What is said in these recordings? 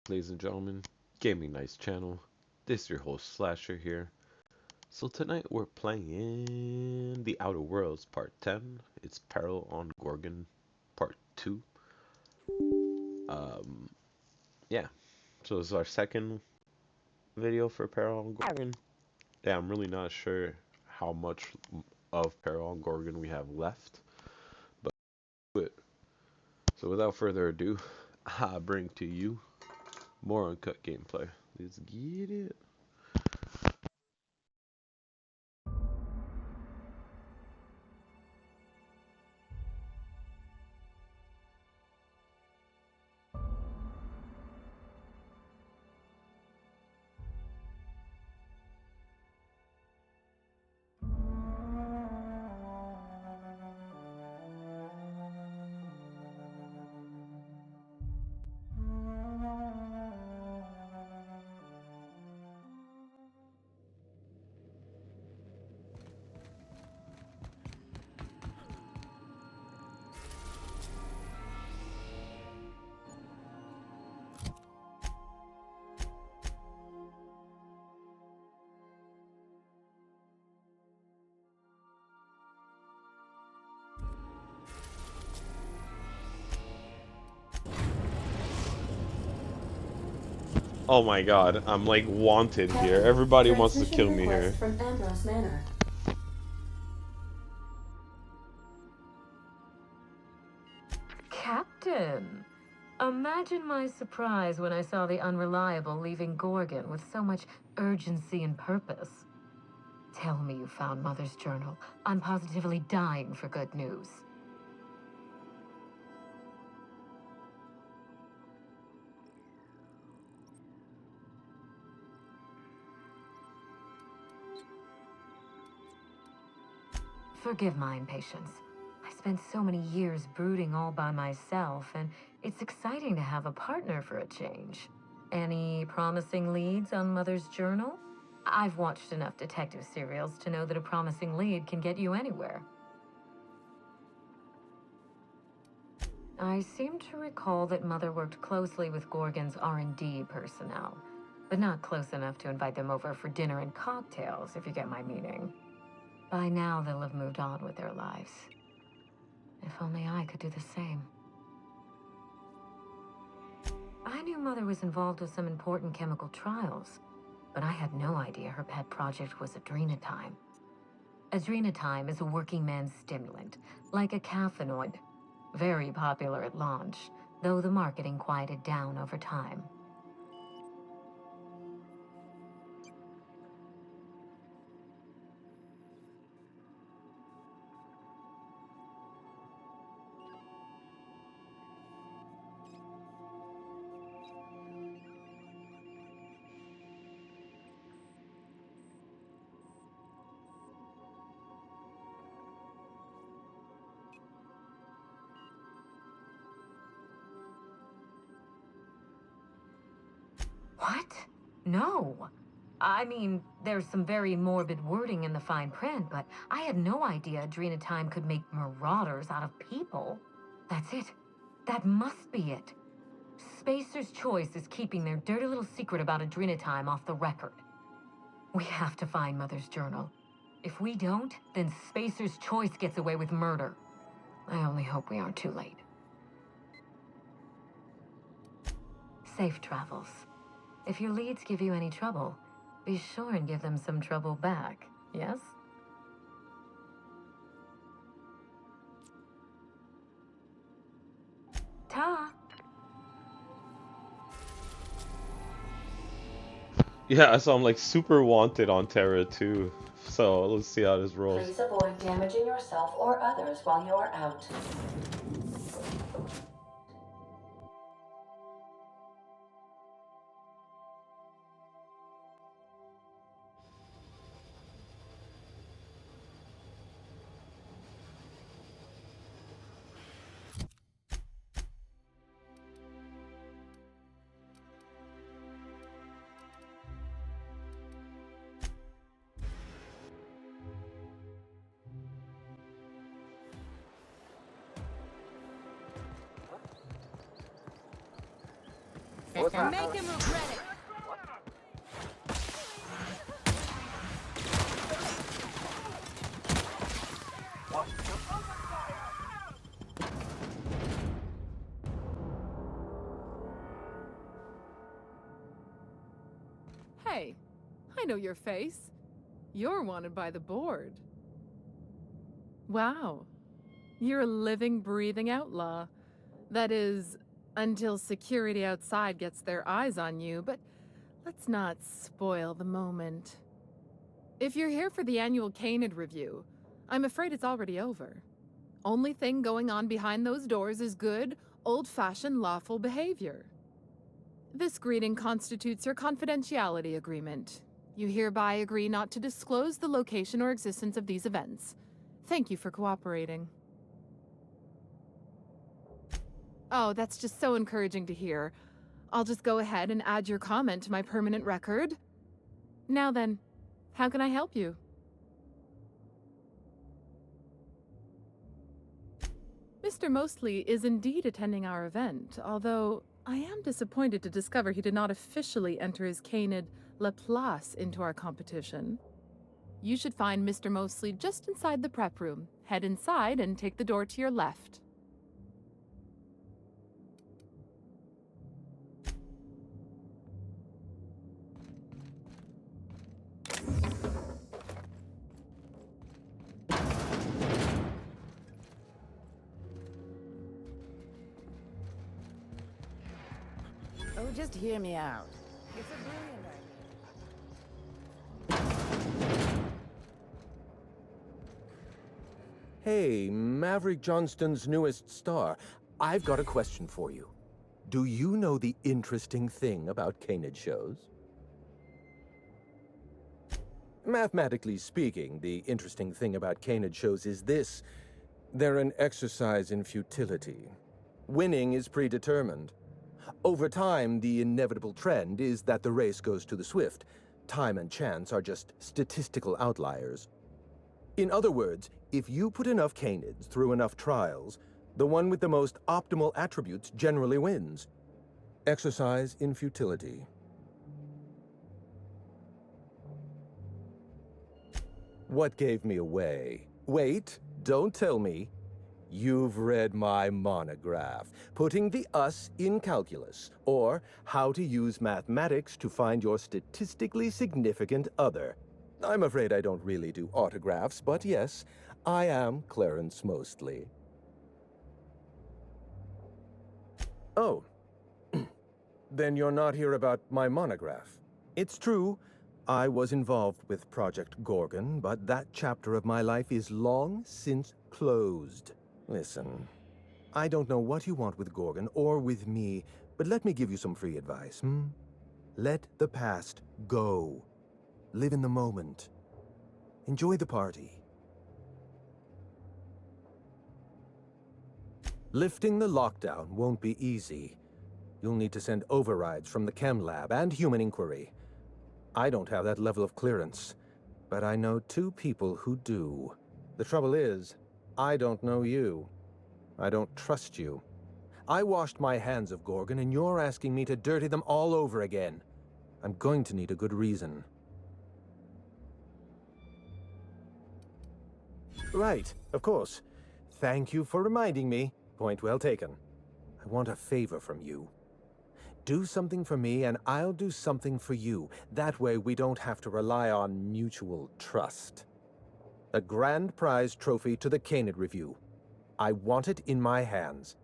Ladies and gentlemen, Gaming Nice channel. This is your host Slasher here. So tonight we're playing The Outer Worlds Part 10. It's Peril on Gorgon Part 2. Um, yeah. So this is our second video for Peril on Gorgon. Yeah, I'm really not sure how much of Peril on Gorgon we have left. But so without further ado, I bring to you more uncut gameplay. Let's get it. Oh my god, I'm like wanted here. Everybody wants to kill me here. From Ambrose Manor. Captain! Imagine my surprise when I saw the Unreliable leaving Gorgon with so much urgency and purpose. Tell me you found Mother's journal. I'm positively dying for good news. Forgive my impatience. I spent so many years brooding all by myself, and it's exciting to have a partner for a change. Any promising leads on Mother's journal? I've watched enough detective serials to know that a promising lead can get you anywhere. I seem to recall that Mother worked closely with Gorgon's R&D personnel, but not close enough to invite them over for dinner and cocktails, if you get my meaning. By now, they'll have moved on with their lives. If only I could do the same. I knew Mother was involved with some important chemical trials, but I had no idea her pet project was adrenatime. Adrenatime is a working man's stimulant, like a caffeinoid. Very popular at launch, though the marketing quieted down over time. What? No. I mean, there's some very morbid wording in the fine print, but I had no idea adrenatime could make marauders out of people. That's it. That must be it. Spacer's Choice is keeping their dirty little secret about adrenatime off the record. We have to find Mother's journal. If we don't, then Spacer's Choice gets away with murder. I only hope we aren't too late. Safe travels. If your leads give you any trouble, be sure and give them some trouble back, yes? Ta! Yeah, so I'm like super wanted on Terra too. So let's see how this rolls. Please avoid damaging yourself or others while you are out. and make him regret it. Hey, I know your face. You're wanted by the board. Wow. You're a living, breathing outlaw. That is, until security outside gets their eyes on you, but let's not spoil the moment. If you're here for the annual Canid review, I'm afraid it's already over. Only thing going on behind those doors is good, old-fashioned lawful behavior. This greeting constitutes your confidentiality agreement. You hereby agree not to disclose the location or existence of these events. Thank you for cooperating. Oh, that's just so encouraging to hear. I'll just go ahead and add your comment to my permanent record. Now then, how can I help you? Mr. Mostly is indeed attending our event, although I am disappointed to discover he did not officially enter his Canid Laplace into our competition. You should find Mr. Mostly just inside the prep room. Head inside and take the door to your left. Oh, just hear me out. It's a brilliant idea. Hey, Maverick Johnston's newest star. I've got a question for you. Do you know the interesting thing about Canid shows? Mathematically speaking, the interesting thing about Canid shows is this. They're an exercise in futility. Winning is predetermined. Over time, the inevitable trend is that the race goes to the swift. Time and chance are just statistical outliers. In other words, if you put enough Canids through enough trials, the one with the most optimal attributes generally wins. Exercise in futility. What gave me away? Wait, don't tell me. You've read my monograph, Putting the Us in Calculus, or How to Use Mathematics to Find Your Statistically Significant Other. I'm afraid I don't really do autographs, but yes, I am Clarence Mostly. Oh, then you're not here about my monograph. It's true, I was involved with Project Gorgon, but that chapter of my life is long since closed. Listen, I don't know what you want with Gorgon or with me, but let me give you some free advice, Let the past go. Live in the moment. Enjoy the party. Lifting the lockdown won't be easy. You'll need to send overrides from the chem lab and human inquiry. I don't have that level of clearance, but I know 2 people who do. The trouble is, I don't know you. I don't trust you. I washed my hands of Gorgon, and you're asking me to dirty them all over again. I'm going to need a good reason. Right, of course. Thank you for reminding me. Point well taken. I want a favor from you. Do something for me, and I'll do something for you. That way we don't have to rely on mutual trust. A grand prize trophy to the Canid Review. I want it in my hands.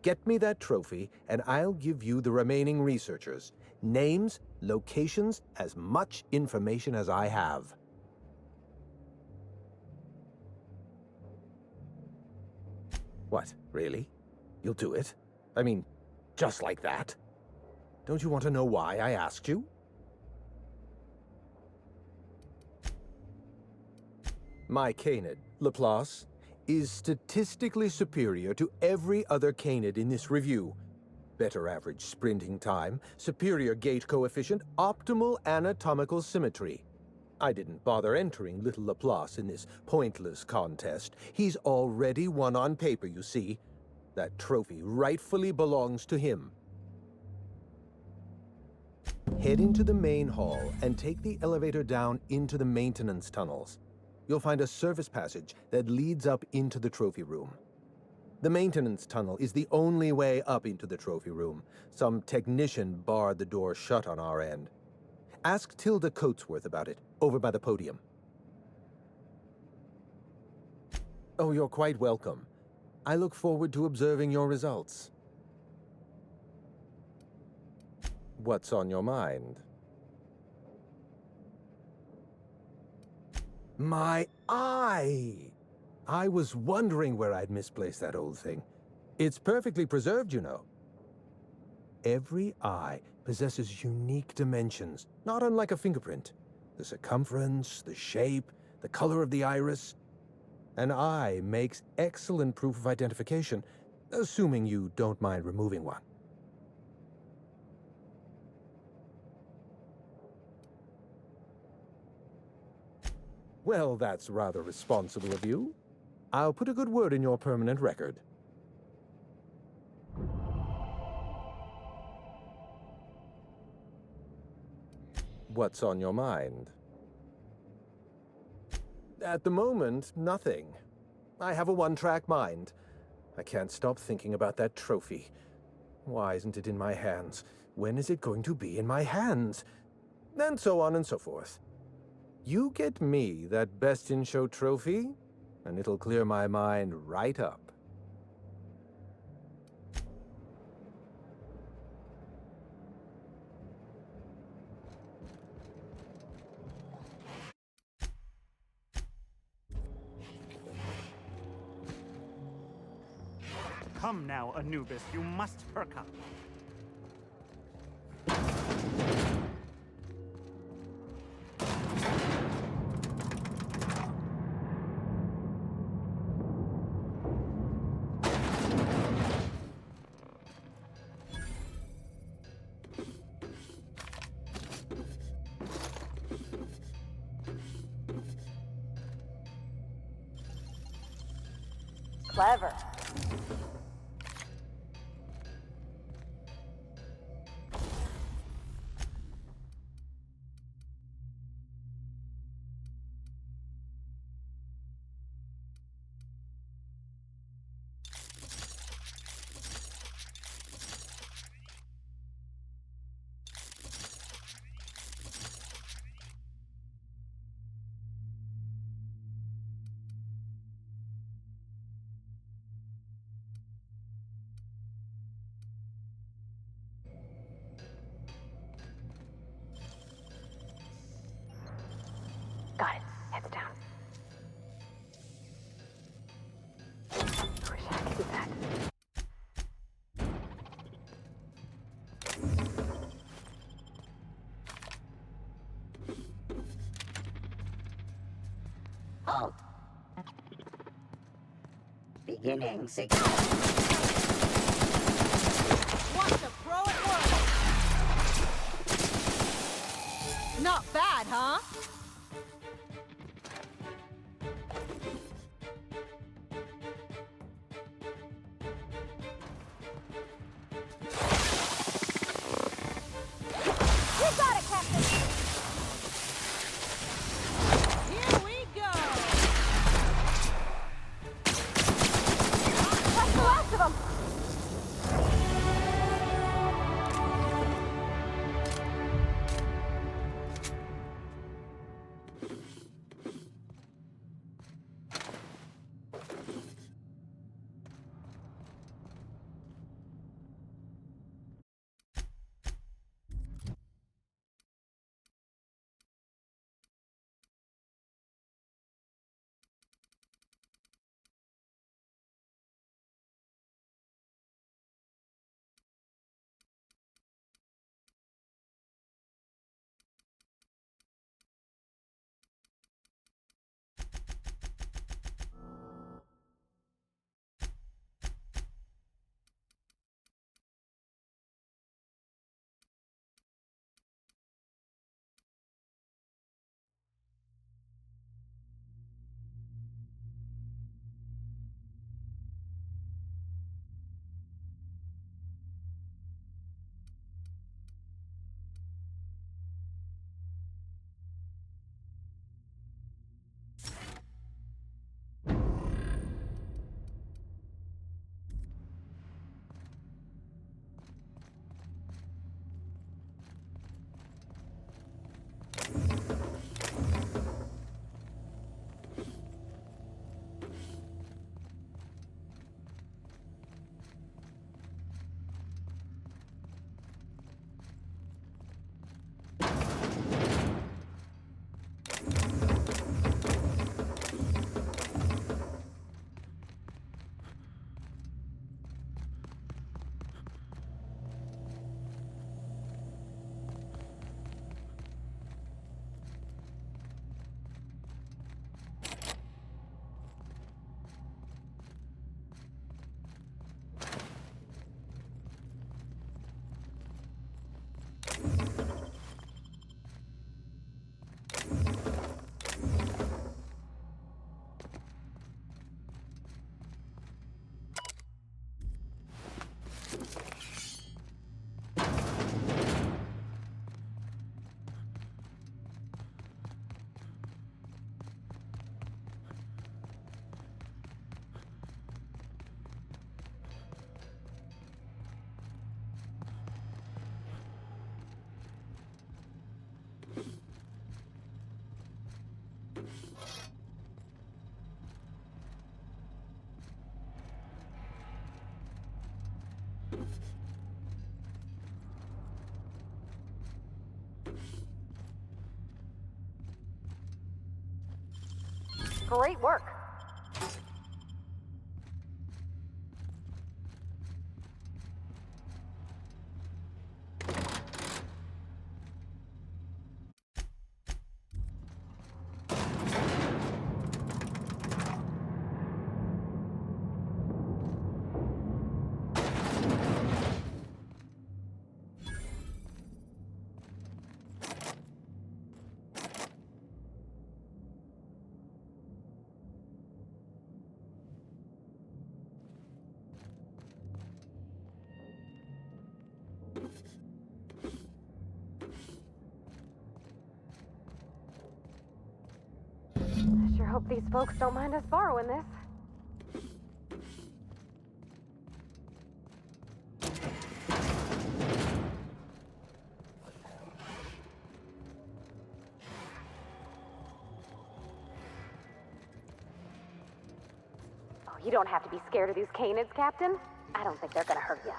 Get me that trophy, and I'll give you the remaining researchers. Names, locations, as much information as I have. What, really? You'll do it? I mean, just like that? Don't you want to know why I asked you? My Canid, Laplace, is statistically superior to every other Canid in this review. Better average sprinting time, superior gait coefficient, optimal anatomical symmetry. I didn't bother entering little Laplace in this pointless contest. He's already won on paper, you see. That trophy rightfully belongs to him. Head into the main hall and take the elevator down into the maintenance tunnels. You'll find a service passage that leads up into the trophy room. The maintenance tunnel is the only way up into the trophy room. Some technician barred the door shut on our end. Ask Tilda Coatsworth about it, over by the podium. Oh, you're quite welcome. I look forward to observing your results. What's on your mind? My eye! I was wondering where I'd misplaced that old thing. It's perfectly preserved, you know. Every eye possesses unique dimensions, not unlike a fingerprint. The circumference, the shape, the color of the iris. An eye makes excellent proof of identification, assuming you don't mind removing one. Well, that's rather responsible of you. I'll put a good word in your permanent record. What's on your mind? At the moment, nothing. I have a one-track mind. I can't stop thinking about that trophy. Why isn't it in my hands? When is it going to be in my hands? And so on and so forth. You get me that Best in Show trophy, and it'll clear my mind right up. Come now, Anubis, you must perk up. Clever. Got it. Heads down. I wish I could do that. Halt. Beginning signal. Watch the pro at work! Not bad, huh? You got it, Captain! Here we go! That's the last of them. Great work. I sure hope these folks don't mind us borrowing this. Oh, you don't have to be scared of these canids, Captain. I don't think they're gonna hurt you.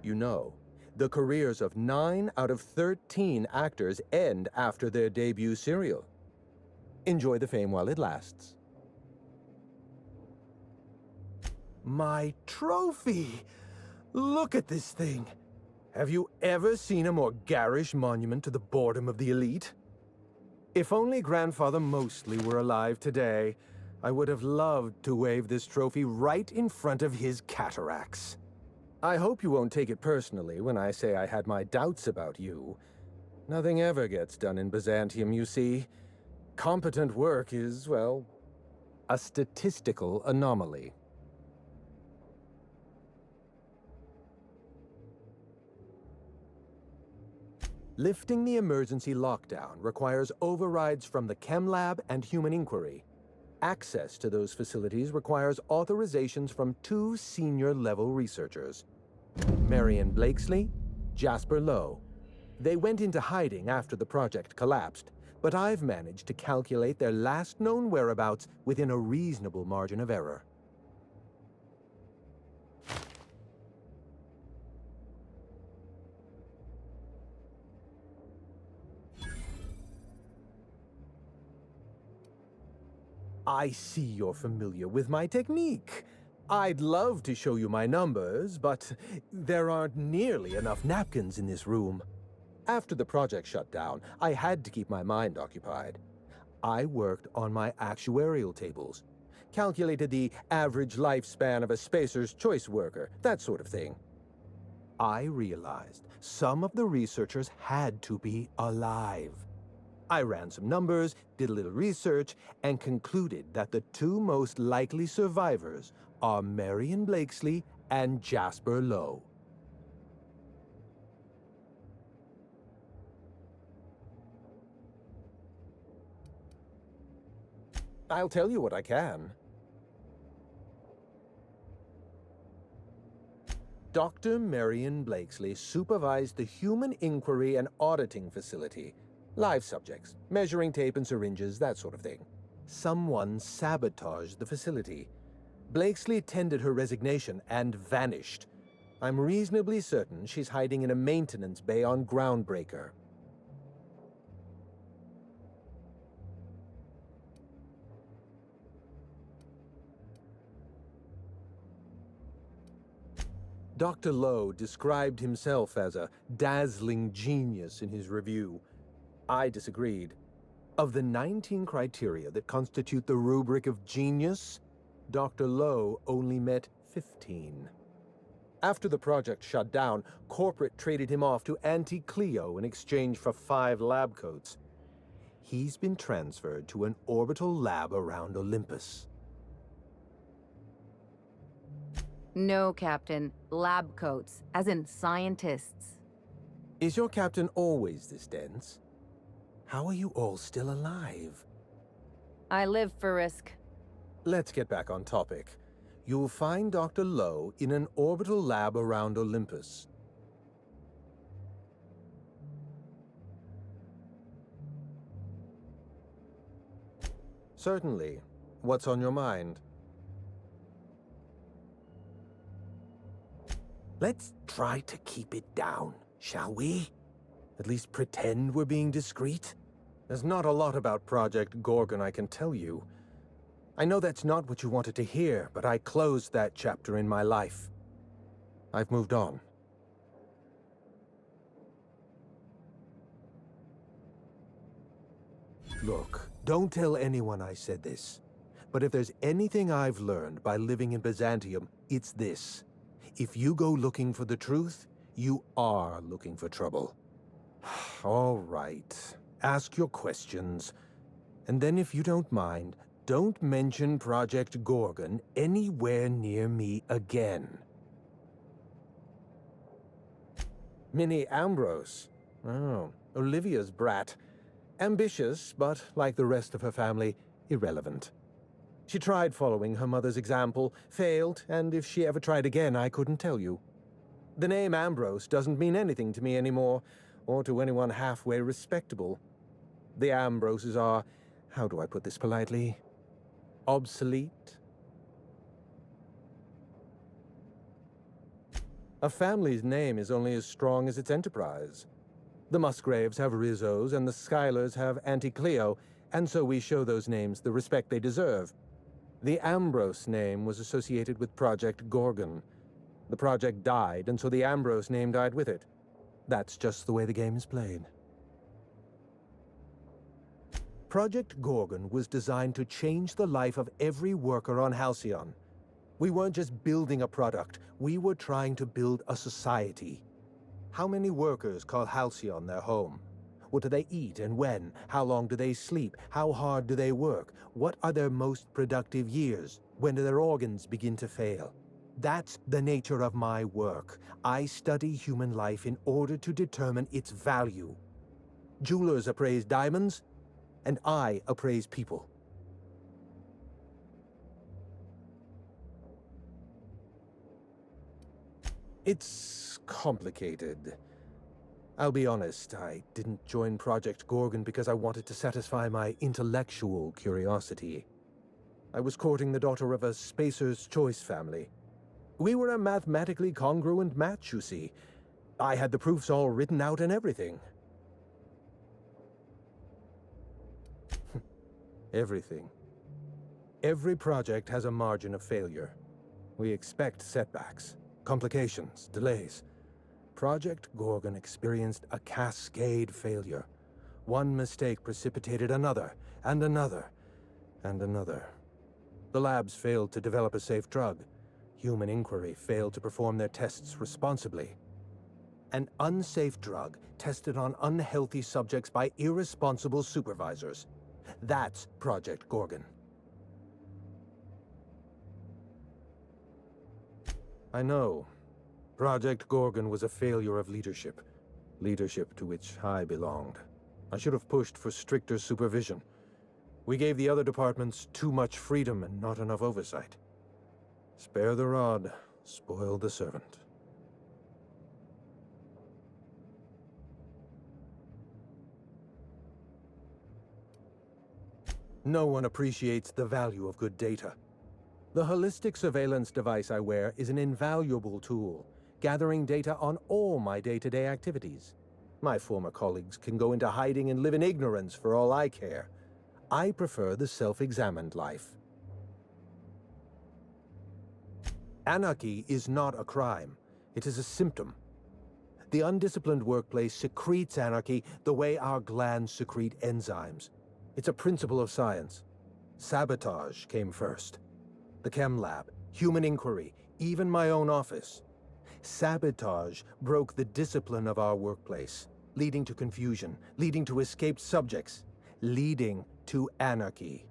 You know, the careers of 9 out of 13 actors end after their debut serial. Enjoy the fame while it lasts. My trophy! Look at this thing! Have you ever seen a more garish monument to the boredom of the elite? If only Grandfather Mostly were alive today, I would have loved to wave this trophy right in front of his cataracts. I hope you won't take it personally when I say I had my doubts about you. Nothing ever gets done in Byzantium, you see. Competent work is, well, a statistical anomaly. Lifting the emergency lockdown requires overrides from the Chem Lab and Human Inquiry. Access to those facilities requires authorizations from 2 senior-level researchers, Marion Blakesley, Jasper Lowe. They went into hiding after the project collapsed, but I've managed to calculate their last known whereabouts within a reasonable margin of error. I see you're familiar with my technique. I'd love to show you my numbers, but there aren't nearly enough napkins in this room. After the project shut down, I had to keep my mind occupied. I worked on my actuarial tables, calculated the average lifespan of a spacer's choice worker, that sort of thing. I realized some of the researchers had to be alive. I ran some numbers, did a little research, and concluded that the two most likely survivors are Marion Blakesley and Jasper Lowe. I'll tell you what I can. Dr. Marion Blakesley supervised the Human Inquiry and Auditing Facility. Live subjects, measuring tape and syringes, that sort of thing. Someone sabotaged the facility. Blakesley tendered her resignation and vanished. I'm reasonably certain she's hiding in a maintenance bay on Groundbreaker. Dr. Lowe described himself as a dazzling genius in his review. I disagreed. Of the 19 criteria that constitute the rubric of genius, Dr. Lowe only met 15. After the project shut down, corporate traded him off to Auntie Cleo in exchange for 5 lab coats. He's been transferred to an orbital lab around Olympus. No, Captain. Lab coats, as in scientists. Is your captain always this dense? How are you all still alive? I live for risk. Let's get back on topic. You'll find Dr. Lowe in an orbital lab around Olympus. Certainly. What's on your mind? Let's try to keep it down, shall we? At least pretend we're being discreet? There's not a lot about Project Gorgon I can tell you. I know that's not what you wanted to hear, but I closed that chapter in my life. I've moved on. Look, don't tell anyone I said this. But if there's anything I've learned by living in Byzantium, it's this. If you go looking for the truth, you are looking for trouble. All right. Ask your questions. And then if you don't mind, don't mention Project Gorgon anywhere near me again. Minnie Ambrose. Oh, Olivia's brat. Ambitious, but like the rest of her family, irrelevant. She tried following her mother's example, failed, and if she ever tried again, I couldn't tell you. The name Ambrose doesn't mean anything to me anymore, or to anyone halfway respectable. The Ambroses are, how do I put this politely, obsolete? A family's name is only as strong as its enterprise. The Musgraves have Rizzos, and the Schuyler's have Auntie Cleo, and so we show those names the respect they deserve. The Ambrose name was associated with Project Gorgon. The project died, and so the Ambrose name died with it. That's just the way the game is played. Project Gorgon was designed to change the life of every worker on Halcyon. We weren't just building a product, we were trying to build a society. How many workers call Halcyon their home? What do they eat and when? How long do they sleep? How hard do they work? What are their most productive years? When do their organs begin to fail? That's the nature of my work. I study human life in order to determine its value. Jewelers appraise diamonds, and I appraise people. It's complicated. I'll be honest, I didn't join Project Gorgon because I wanted to satisfy my intellectual curiosity. I was courting the daughter of a Spacer's Choice family. We were a mathematically congruent match, you see. I had the proofs all written out and everything. Everything. Every project has a margin of failure. We expect setbacks, complications, delays. Project Gorgon experienced a cascade failure. One mistake precipitated another, and another, and another. The labs failed to develop a safe drug. Human Inquiry failed to perform their tests responsibly. An unsafe drug tested on unhealthy subjects by irresponsible supervisors. That's Project Gorgon. I know. Project Gorgon was a failure of leadership. Leadership to which I belonged. I should have pushed for stricter supervision. We gave the other departments too much freedom and not enough oversight. Spare the rod, spoil the servant. No one appreciates the value of good data. The holistic surveillance device I wear is an invaluable tool, gathering data on all my day-to-day activities. My former colleagues can go into hiding and live in ignorance for all I care. I prefer the self-examined life. Anarchy is not a crime. It is a symptom. The undisciplined workplace secretes anarchy the way our glands secrete enzymes. It's a principle of science. Sabotage came first. The chem lab, Human Inquiry, even my own office. Sabotage broke the discipline of our workplace, leading to confusion, leading to escaped subjects, leading to anarchy.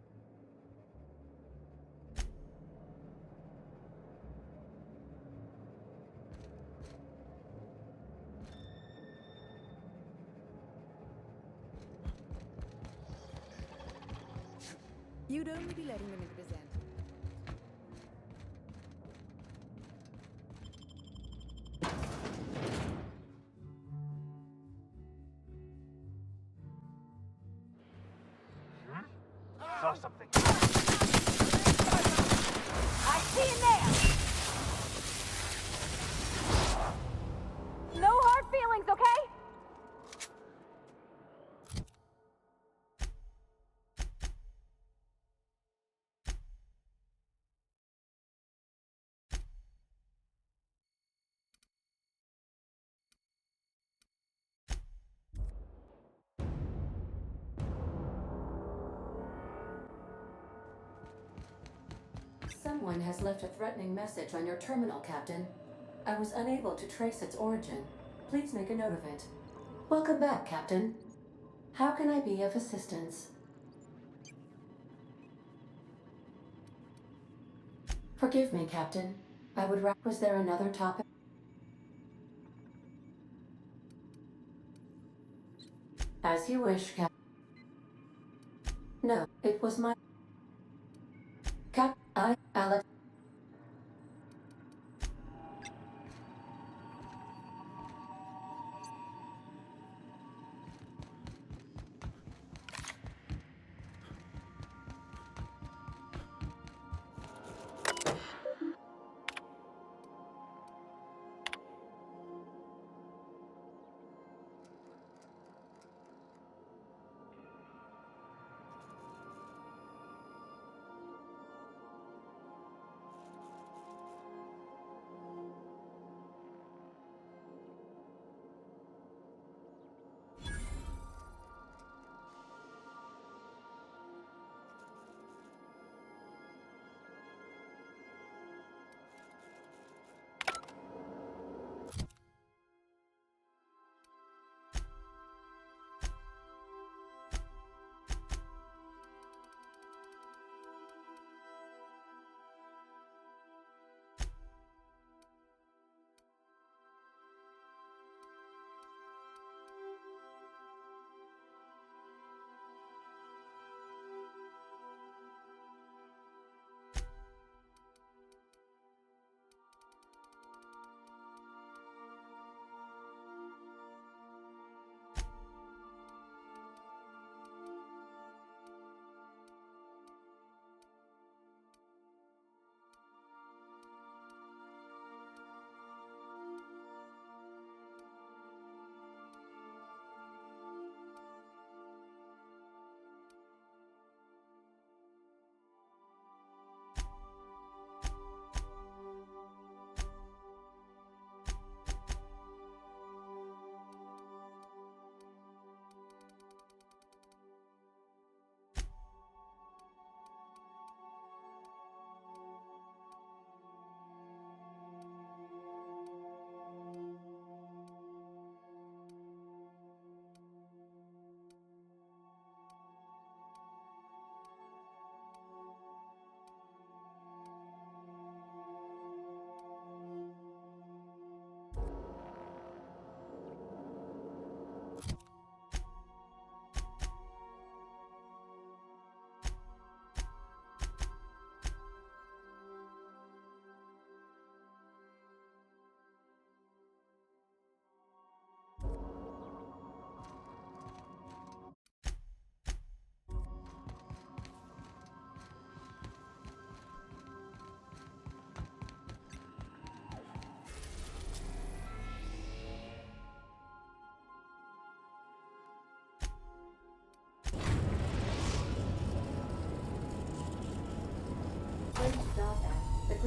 You'd only be letting them into the Zen. Saw something. I see him there! No hard feelings, okay? Someone has left a threatening message on your terminal, Captain. I was unable to trace its origin. Please make a note of it. Welcome back, Captain. How can I be of assistance? Forgive me, Captain. Was there another topic? As you wish, Captain. No, it was my... Alex.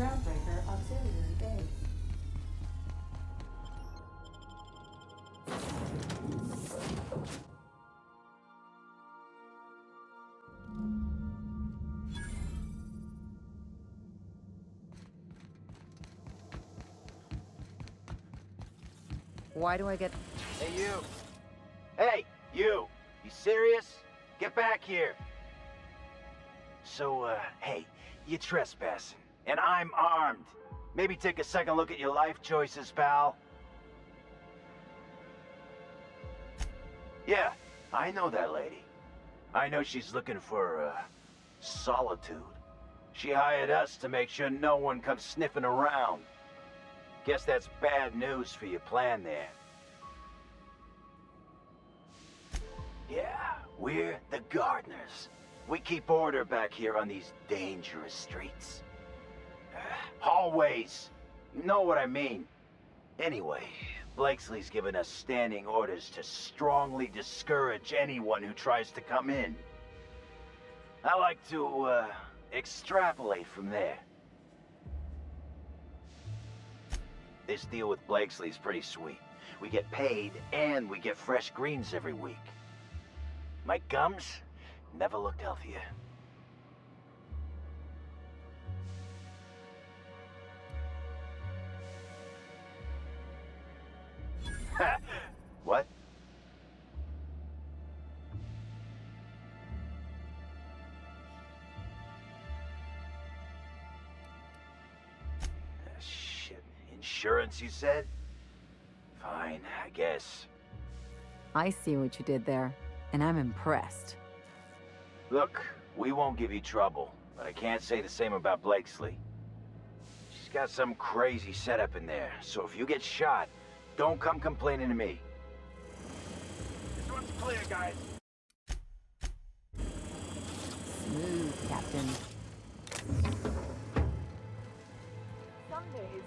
groundbreaker auxiliary base. Why do I get... Hey, you! Hey, you! You serious? Get back here! So, hey, you trespassing, and I'm armed. Maybe take a second look at your life choices, pal. Yeah, I know that lady. I know she's looking for, solitude. She hired us to make sure no one comes sniffing around. Guess that's bad news for your plan there. Yeah, we're the gardeners. We keep order back here on these dangerous streets. Hallways. You know what I mean. Anyway, Blakesley's given us standing orders to strongly discourage anyone who tries to come in. I like to, extrapolate from there. This deal with Blakesley's pretty sweet. We get paid, and we get fresh greens every week. My gums never looked healthier. What? Shit. Insurance, you said? Fine, I guess. I see what you did there, and I'm impressed. Look, we won't give you trouble, but I can't say the same about Blakesley. She's got some crazy setup in there, so if you get shot, don't come complaining to me. This one's clear, guys. Smooth, Captain. Some days,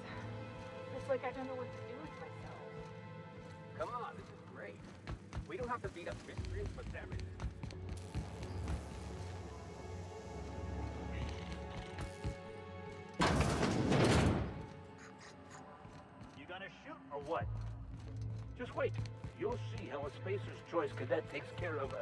it's like I don't know what to do with myself. Come on, this is great. We don't have to beat up mysteries, but damn it. You gonna shoot or what? Just wait. You'll see how a Spacer's Choice cadet takes care of,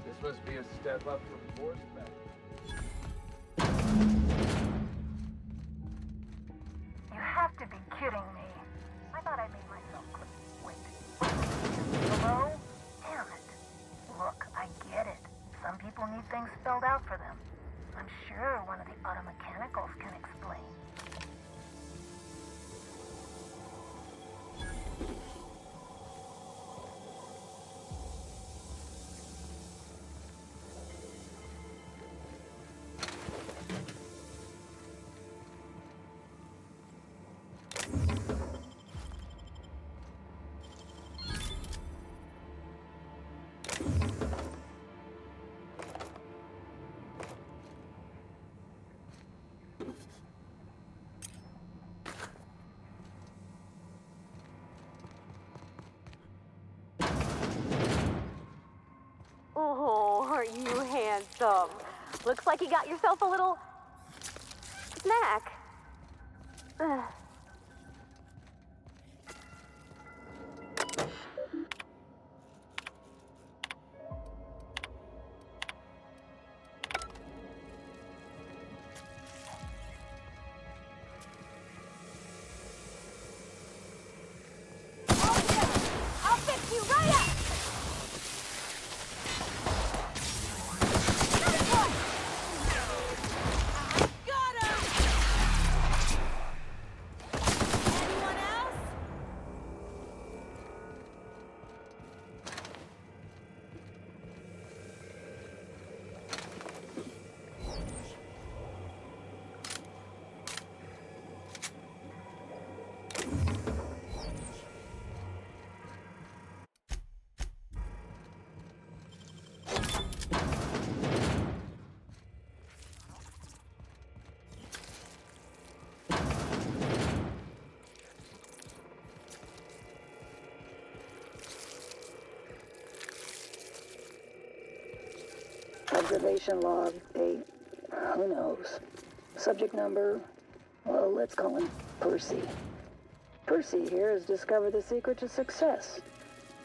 This must be a step up from force back. You have to be kidding me. I thought I made myself clear. Wait. Hello? Damn it. Look, I get it. Some people need things spelled out for them. I'm sure one of the automechanicals can explain. Oh, aren't you handsome? Looks like you got yourself a little snack. Ugh. Oh, yeah! I'll fix you right up! Observation log, date, who knows. Subject number, well, let's call him Percy. Percy here has discovered the secret to success.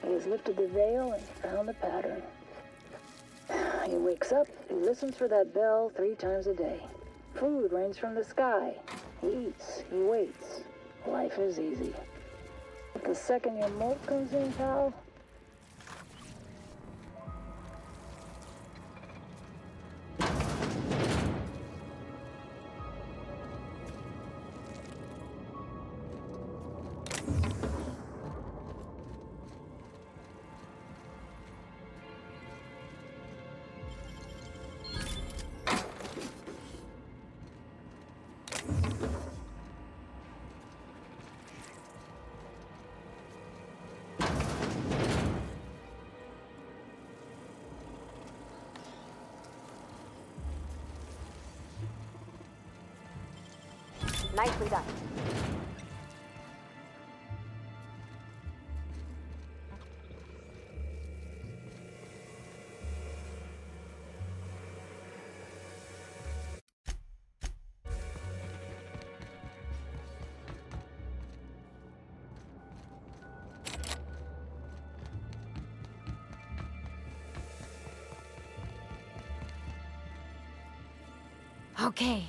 He has lifted the veil and found the pattern. He wakes up, he listens for that bell 3 times a day. Food rains from the sky. He eats, he waits. Life is easy. But the second your molt comes in, pal, Nicely done. Okay.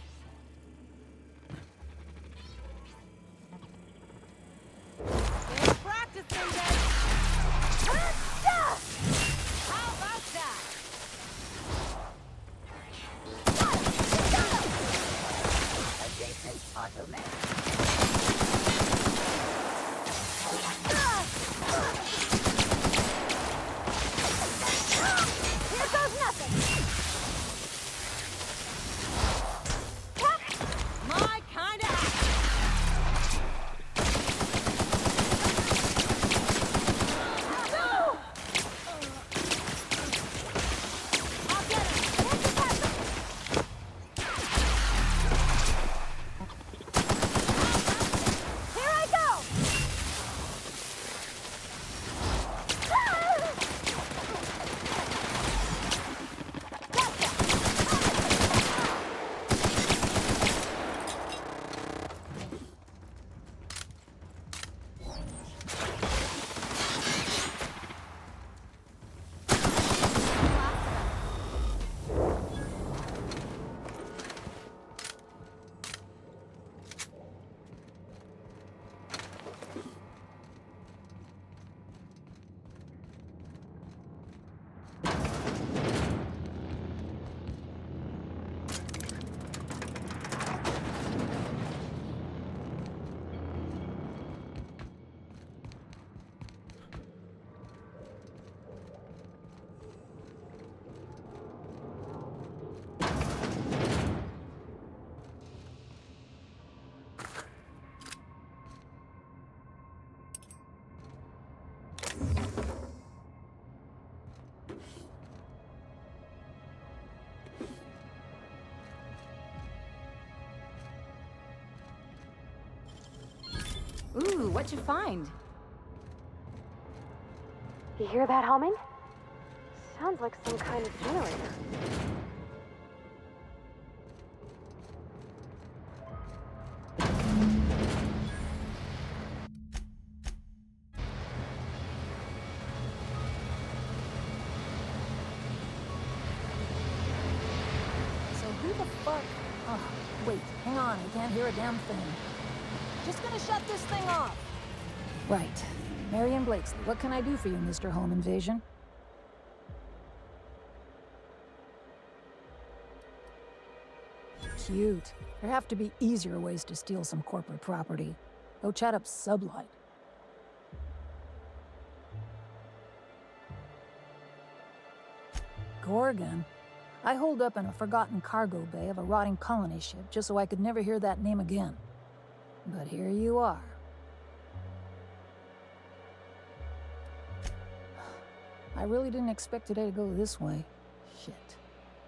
Ooh, what'd you find? You hear that humming? Sounds like some kind of generator. So who the fuck? Oh, wait, hang on, I can't hear a damn thing. Just gonna shut this thing off. Right. Marion Blakesley, what can I do for you, Mr. Home Invasion? Cute. There have to be easier ways to steal some corporate property. Go chat up Sublight. Gorgon? I holed up in a forgotten cargo bay of a rotting colony ship just so I could never hear that name again. But here you are. I really didn't expect today to go this way. Shit.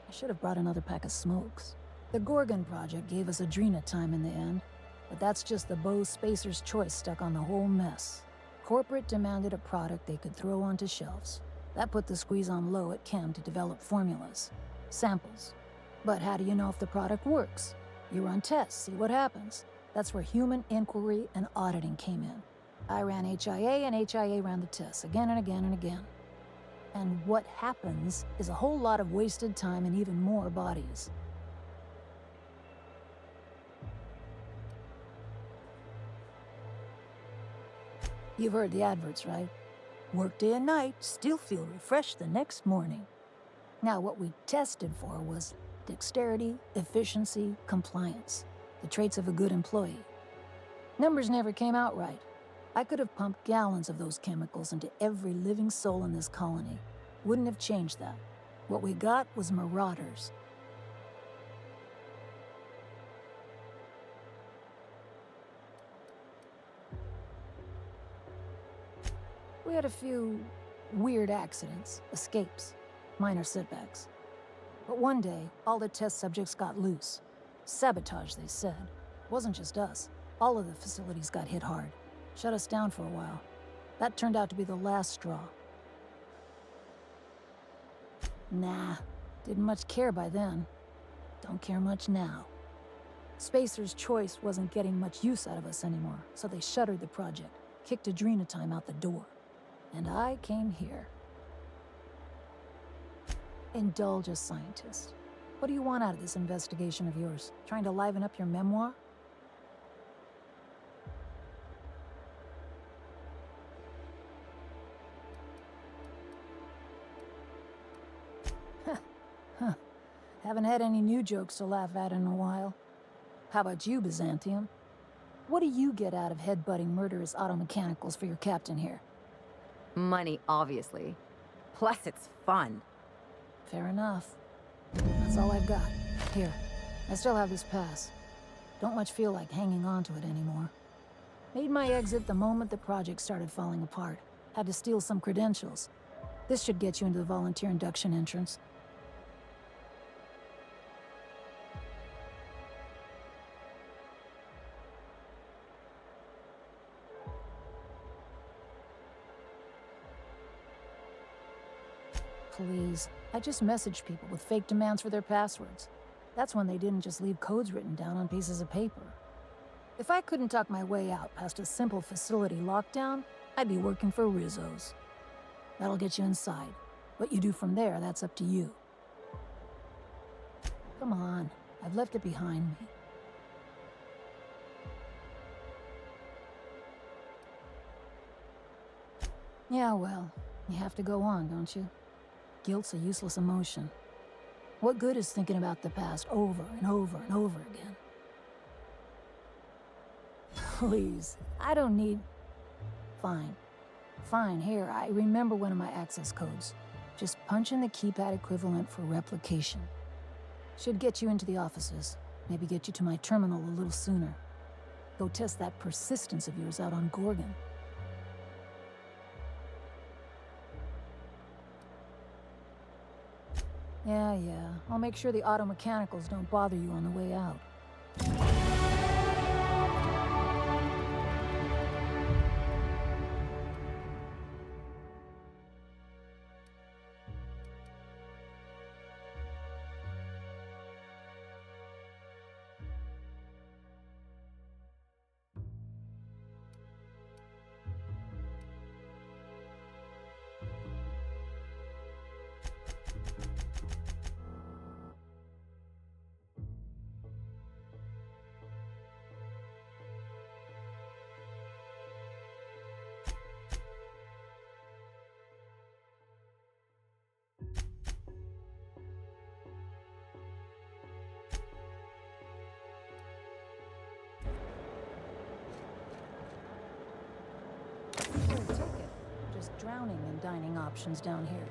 I should have brought another pack of smokes. The Gorgon project gave us Adrena time in the end, but that's just the Bo Spacer's choice stuck on the whole mess. Corporate demanded a product they could throw onto shelves. That put the squeeze on low at Chem to develop formulas. Samples. But how do you know if the product works? You run tests, see what happens. That's where human inquiry and auditing came in. I ran HIA, and HIA ran the tests again and again and again. And what happens is a whole lot of wasted time and even more bodies. You've heard the adverts, right? Work day and night, still feel refreshed the next morning. Now, what we tested for was dexterity, efficiency, compliance, the traits of a good employee. Numbers never came out right. I could have pumped gallons of those chemicals into every living soul in this colony. Wouldn't have changed that. What we got was marauders. We had a few weird accidents, escapes, minor setbacks. But one day, all the test subjects got loose. Sabotage, they said. Wasn't just us. All of the facilities got hit hard. Shut us down for a while. That turned out to be the last straw. Nah, didn't much care by then. Don't care much now. Spacer's Choice wasn't getting much use out of us anymore, so they shuttered the project, kicked Adrenatime out the door. And I came here. Indulge a scientist. What do you want out of this investigation of yours? Trying to liven up your memoir? Huh. Haven't had any new jokes to laugh at in a while. How about you, Byzantium? What do you get out of headbutting murderous automechanicals for your captain here? Money, obviously. Plus, it's fun. Fair enough. That's all I've got. Here, I still have this pass. Don't much feel like hanging on to it anymore. Made my exit the moment the project started falling apart. Had to steal some credentials. This should get you into the volunteer induction entrance. Please, I just messaged people with fake demands for their passwords. That's when they didn't just leave codes written down on pieces of paper. If I couldn't talk my way out past a simple facility lockdown, I'd be working for Rizzo's. That'll get you inside. What you do from there, that's up to you. Come on, I've left it behind me. Yeah, well, you have to go on, don't you? Guilt's a useless emotion. What good is thinking about the past over and over and over again? Please, I don't need... Fine. Fine, here, I remember one of my access codes. Just punch in the keypad equivalent for replication. Should get you into the offices. Maybe get you to my terminal a little sooner. Go test that persistence of yours out on Gorgon. Yeah. I'll make sure the automechanicals don't bother you on the way out. Just drowning in dining options down here.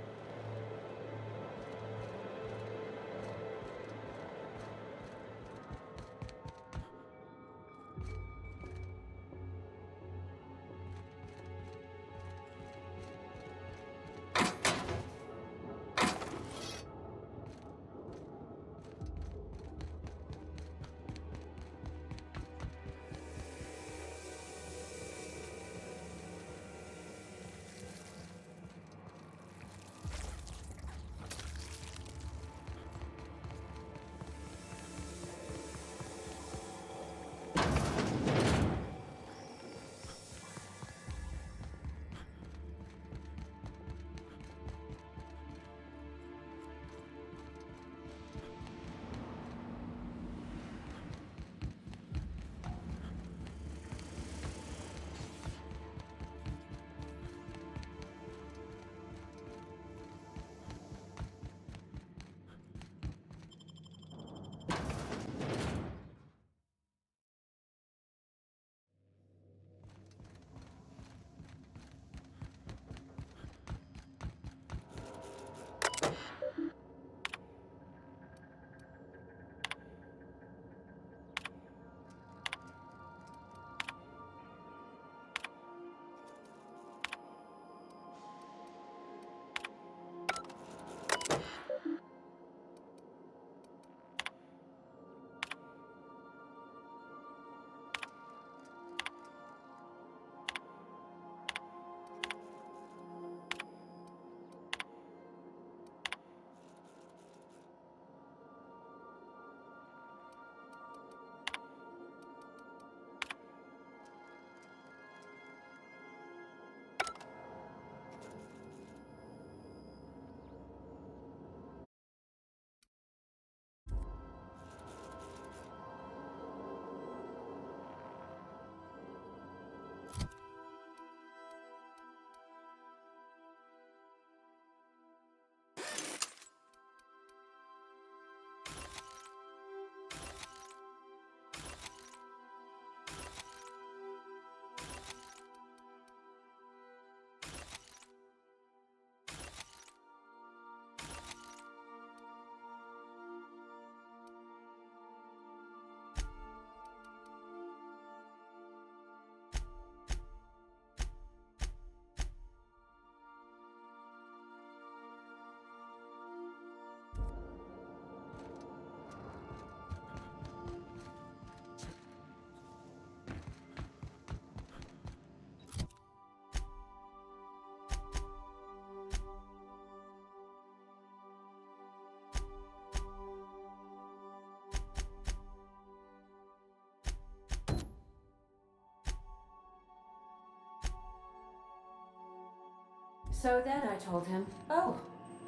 So then I told him, oh,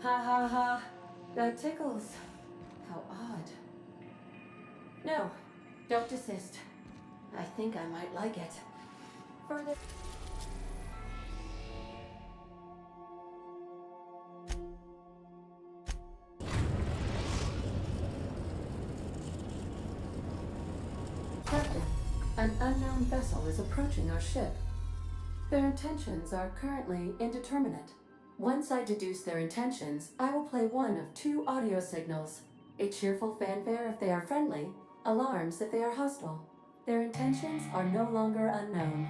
ha ha ha, that tickles. How odd. No, don't desist. I think I might like it. Further... Captain, an unknown vessel is approaching our ship. Their intentions are currently indeterminate. Once I deduce their intentions, I will play one of two audio signals. A cheerful fanfare if they are friendly, alarms if they are hostile. Their intentions are no longer unknown.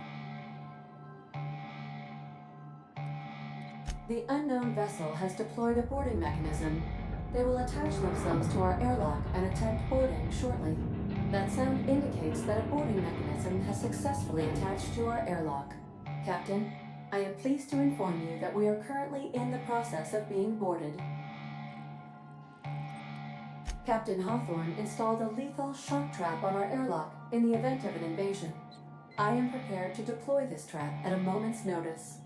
The unknown vessel has deployed a boarding mechanism. They will attach themselves to our airlock and attempt boarding shortly. That sound indicates that a boarding mechanism has successfully attached to our airlock. Captain, I am pleased to inform you that we are currently in the process of being boarded. Captain Hawthorne installed a lethal shock trap on our airlock in the event of an invasion. I am prepared to deploy this trap at a moment's notice.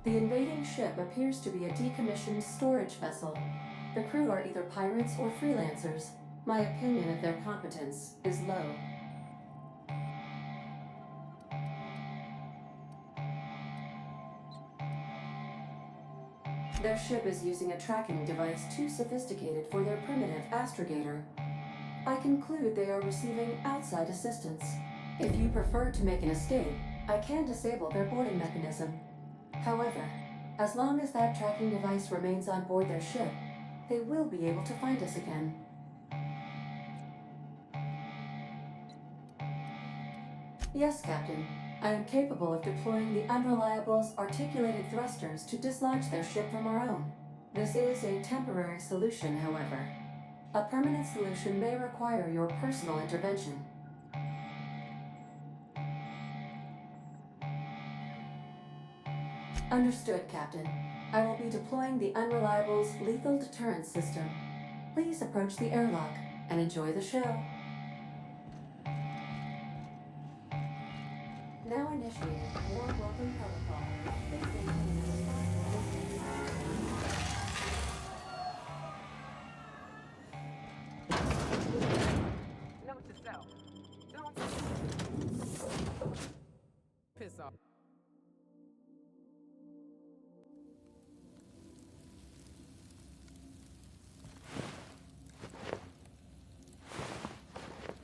The invading ship appears to be a decommissioned storage vessel. The crew are either pirates or freelancers. My opinion of their competence is low. Their ship is using a tracking device too sophisticated for their primitive astrogator. I conclude they are receiving outside assistance. If you prefer to make an escape, I can disable their boarding mechanism. However, as long as that tracking device remains on board their ship, they will be able to find us again. Yes, Captain. I am capable of deploying the Unreliable's articulated thrusters to dislodge their ship from our own. This is a temporary solution, however. A permanent solution may require your personal intervention. Understood, Captain. I will be deploying the Unreliable's lethal deterrence system. Please approach the airlock and enjoy the show. Now initiating war welcome protocol. Please maintain a responsible distance. Note to self. Don't piss off.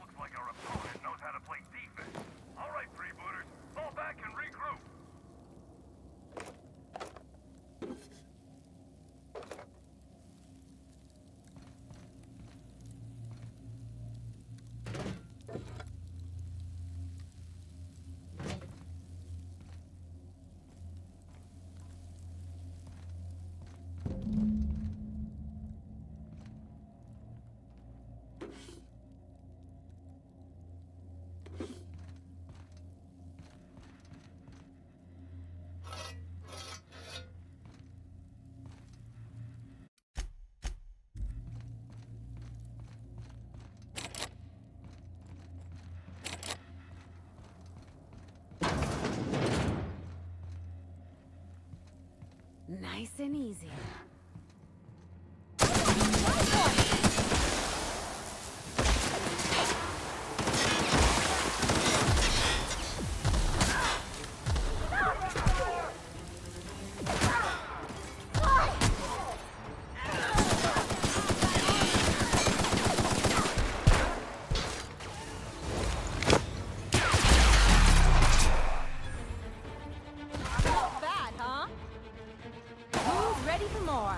Looks like our opponent knows how to play defense. All right, freebooters, fall back and regroup. Nice and easy. Bad, huh? Who's ready for more?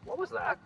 What was that?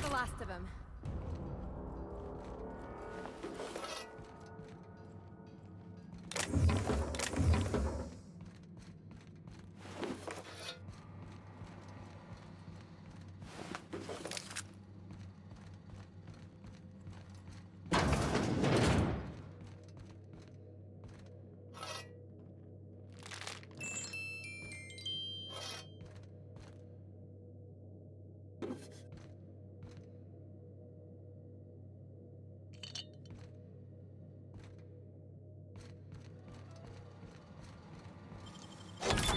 The last of them.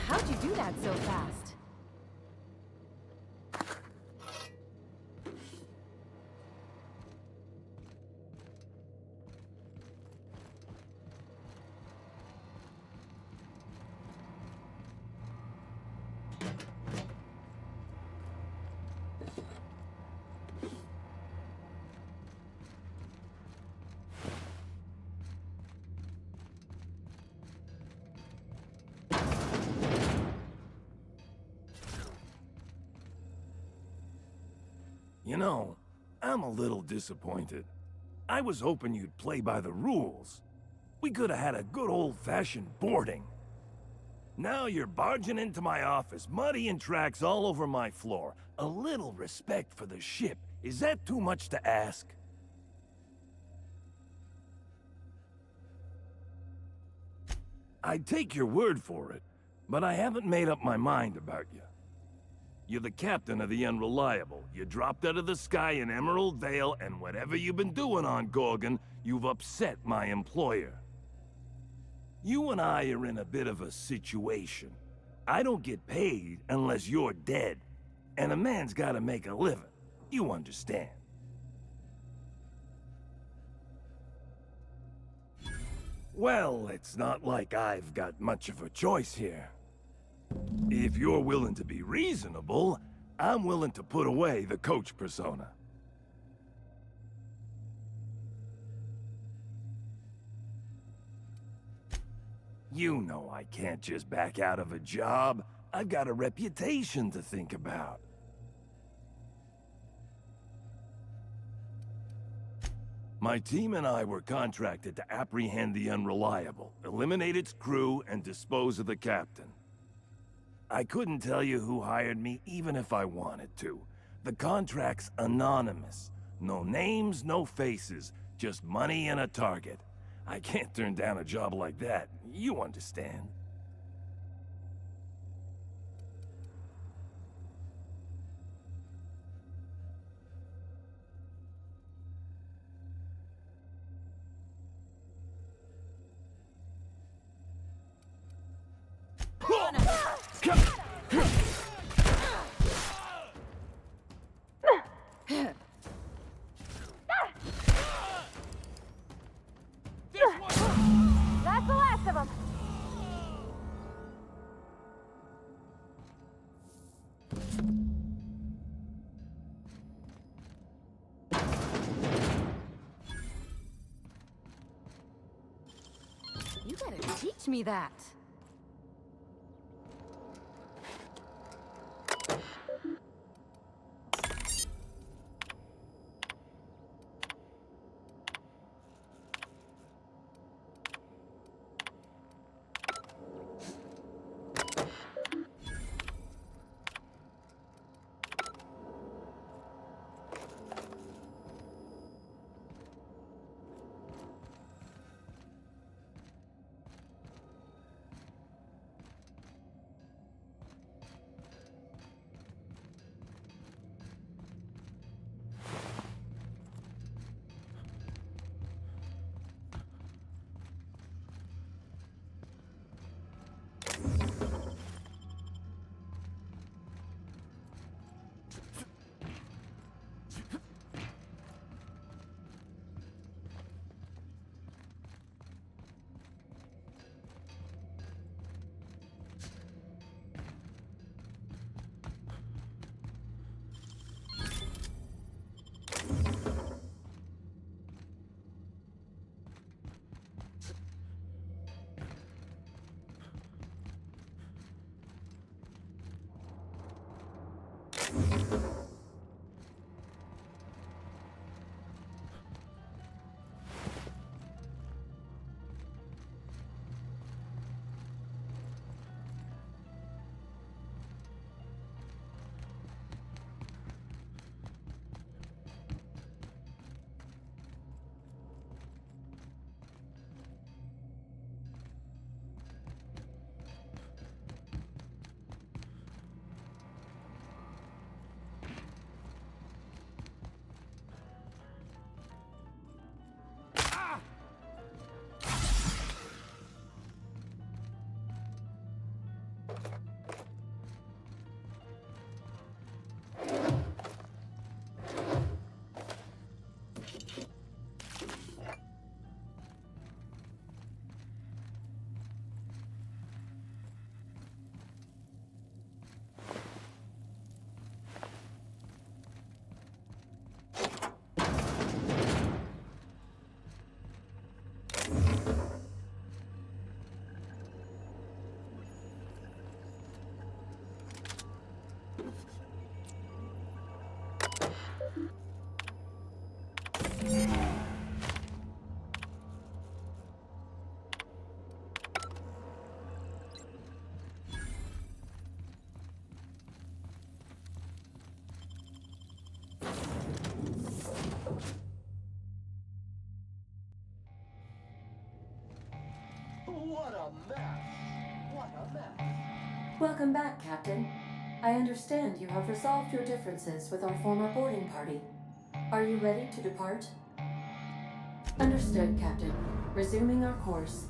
How'd you do that so fast? You know, I'm a little disappointed. I was hoping you'd play by the rules. We could have had a good old-fashioned boarding. Now you're barging into my office, muddying tracks all over my floor. A little respect for the ship. Is that too much to ask? I'd take your word for it, but I haven't made up my mind about you. You're the captain of the Unreliable. You dropped out of the sky in Emerald Vale, and whatever you've been doing on Gorgon, you've upset my employer. You and I are in a bit of a situation. I don't get paid unless you're dead, and a man's gotta make a living. You understand. Well, it's not like I've got much of a choice here. If you're willing to be reasonable, I'm willing to put away the coach persona. You know I can't just back out of a job. I've got a reputation to think about. My team and I were contracted to apprehend the Unreliable, eliminate its crew, and dispose of the captain. I couldn't tell you who hired me, even if I wanted to. The contract's anonymous. No names, no faces, just money and a target. I can't turn down a job like that. You understand. That's the last of them. You gotta teach me that. What a mess! What a mess! Welcome back, Captain. I understand you have resolved your differences with our former boarding party. Are you ready to depart? Understood, Captain. Resuming our course.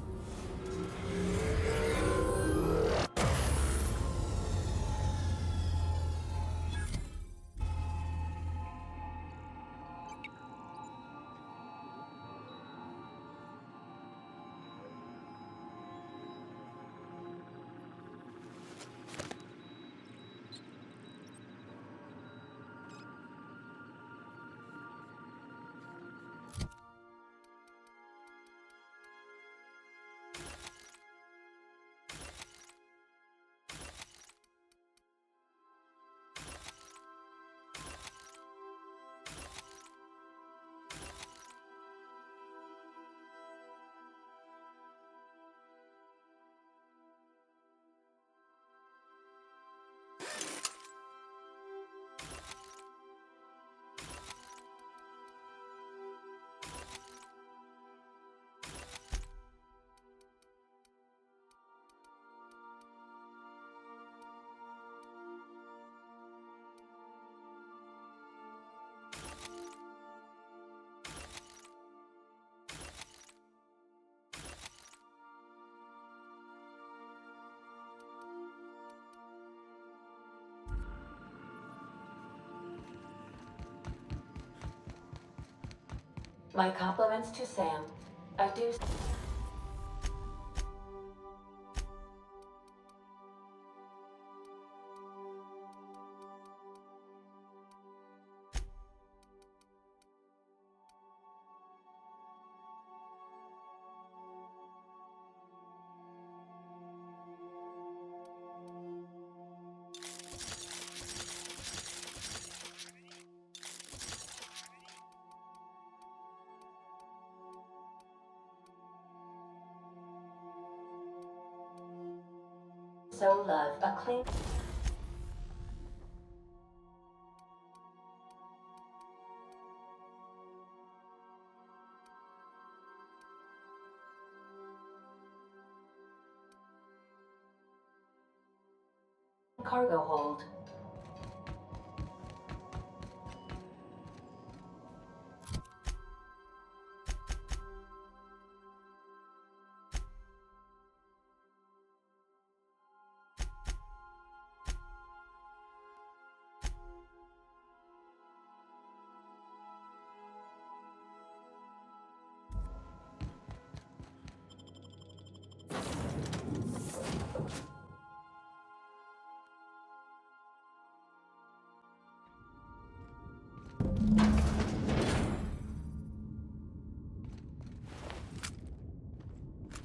My compliments to Sam. I do... So love a clean... cargo hold.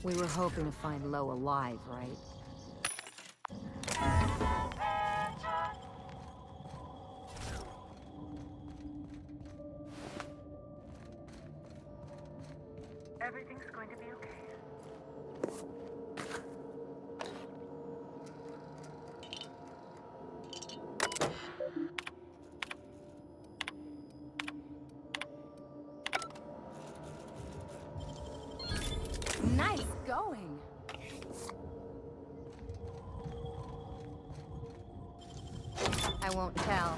We were hoping to find Lo alive, right? Everything's going to be okay. Nice going. I won't tell.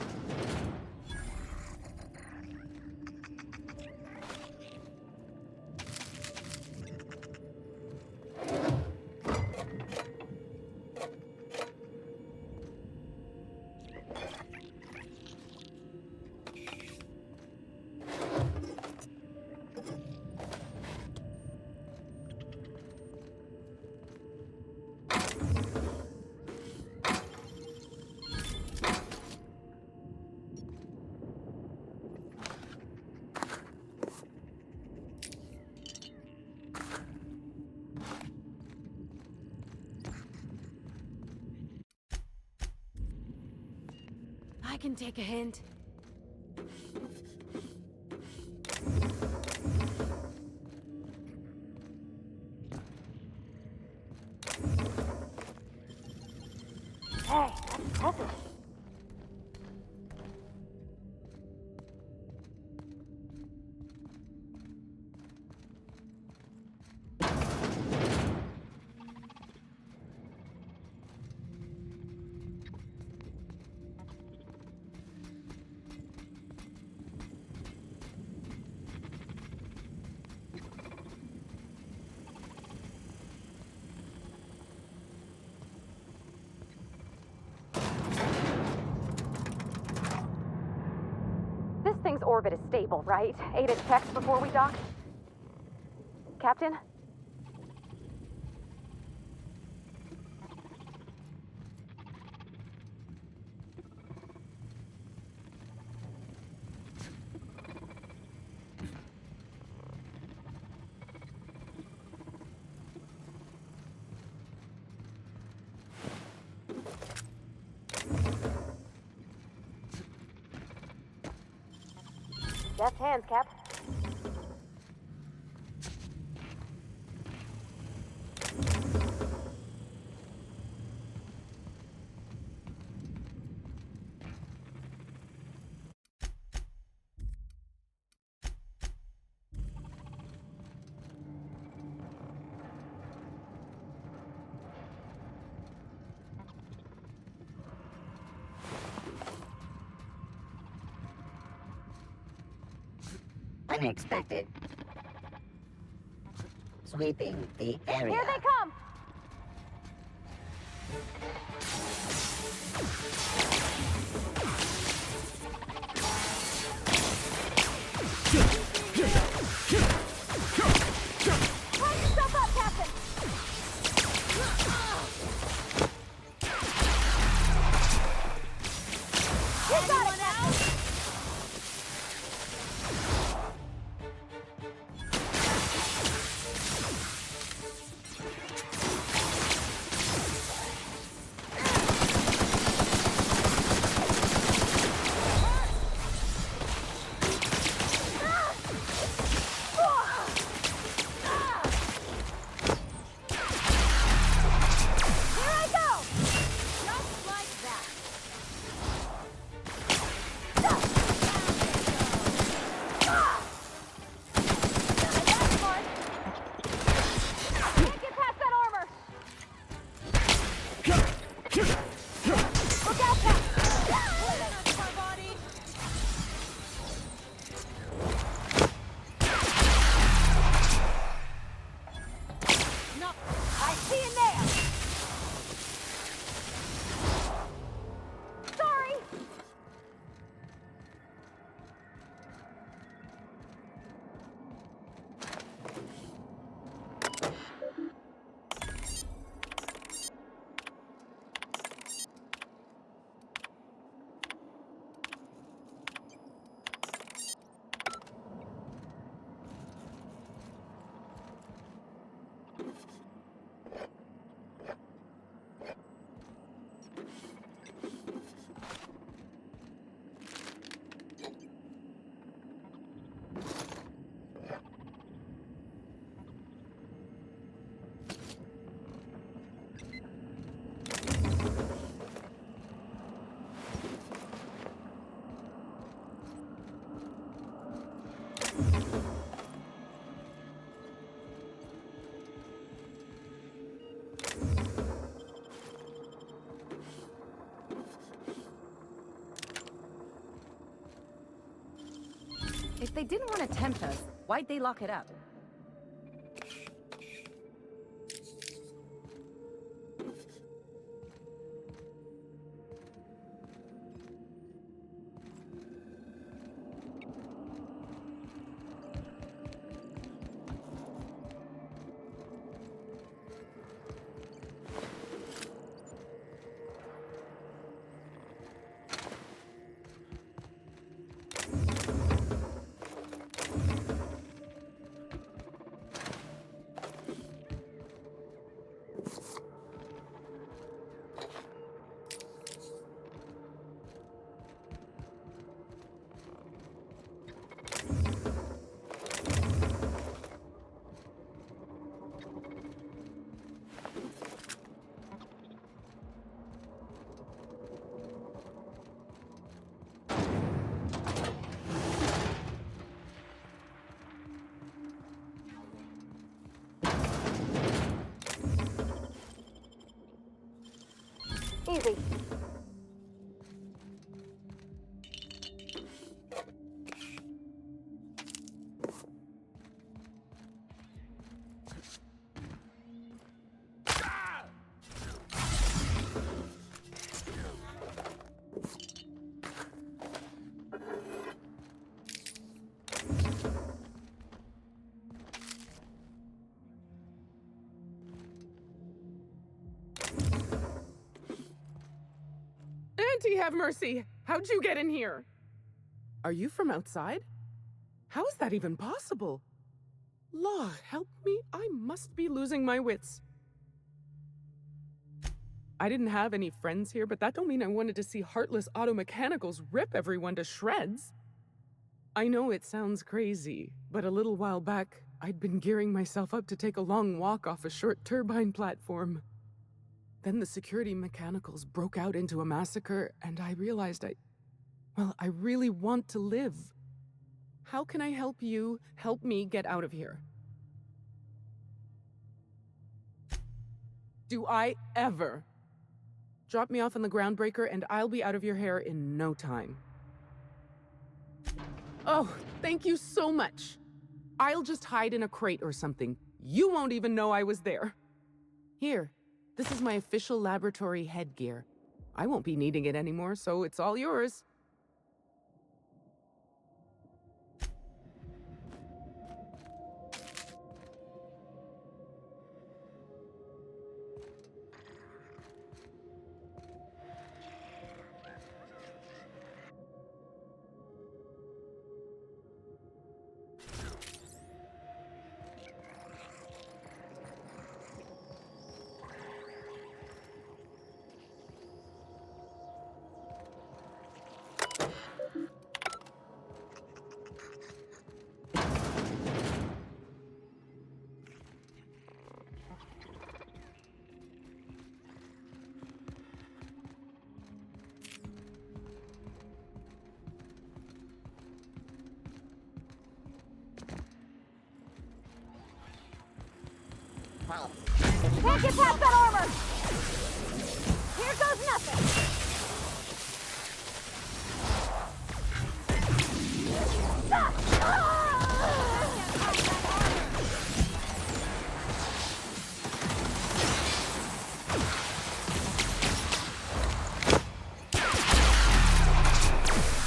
I can take a hint. Hey, that's cover. stable, right? 8 at checks before we dock? Captain? Deft hands, Cap. Unexpected. Sweeping the area. Here they come! Line yourself up, Captain! You got it now! If they didn't want to tempt us, why'd they lock it up? Easy. Auntie, have mercy! How'd you get in here? Are you from outside? How is that even possible? Law, help me, I must be losing my wits. I didn't have any friends here, but that don't mean I wanted to see heartless auto mechanicals rip everyone to shreds. I know it sounds crazy, but a little while back, I'd been gearing myself up to take a long walk off a short turbine platform. Then the security mechanicals broke out into a massacre, and I realized I really want to live. How can I help you help me get out of here? Do I ever? Drop me off on the groundbreaker and I'll be out of your hair in no time. Oh, thank you so much. I'll just hide in a crate or something. You won't even know I was there. Here, this is my official laboratory headgear. I won't be needing it anymore, so it's all yours. Can't get past that armor! Here goes nothing!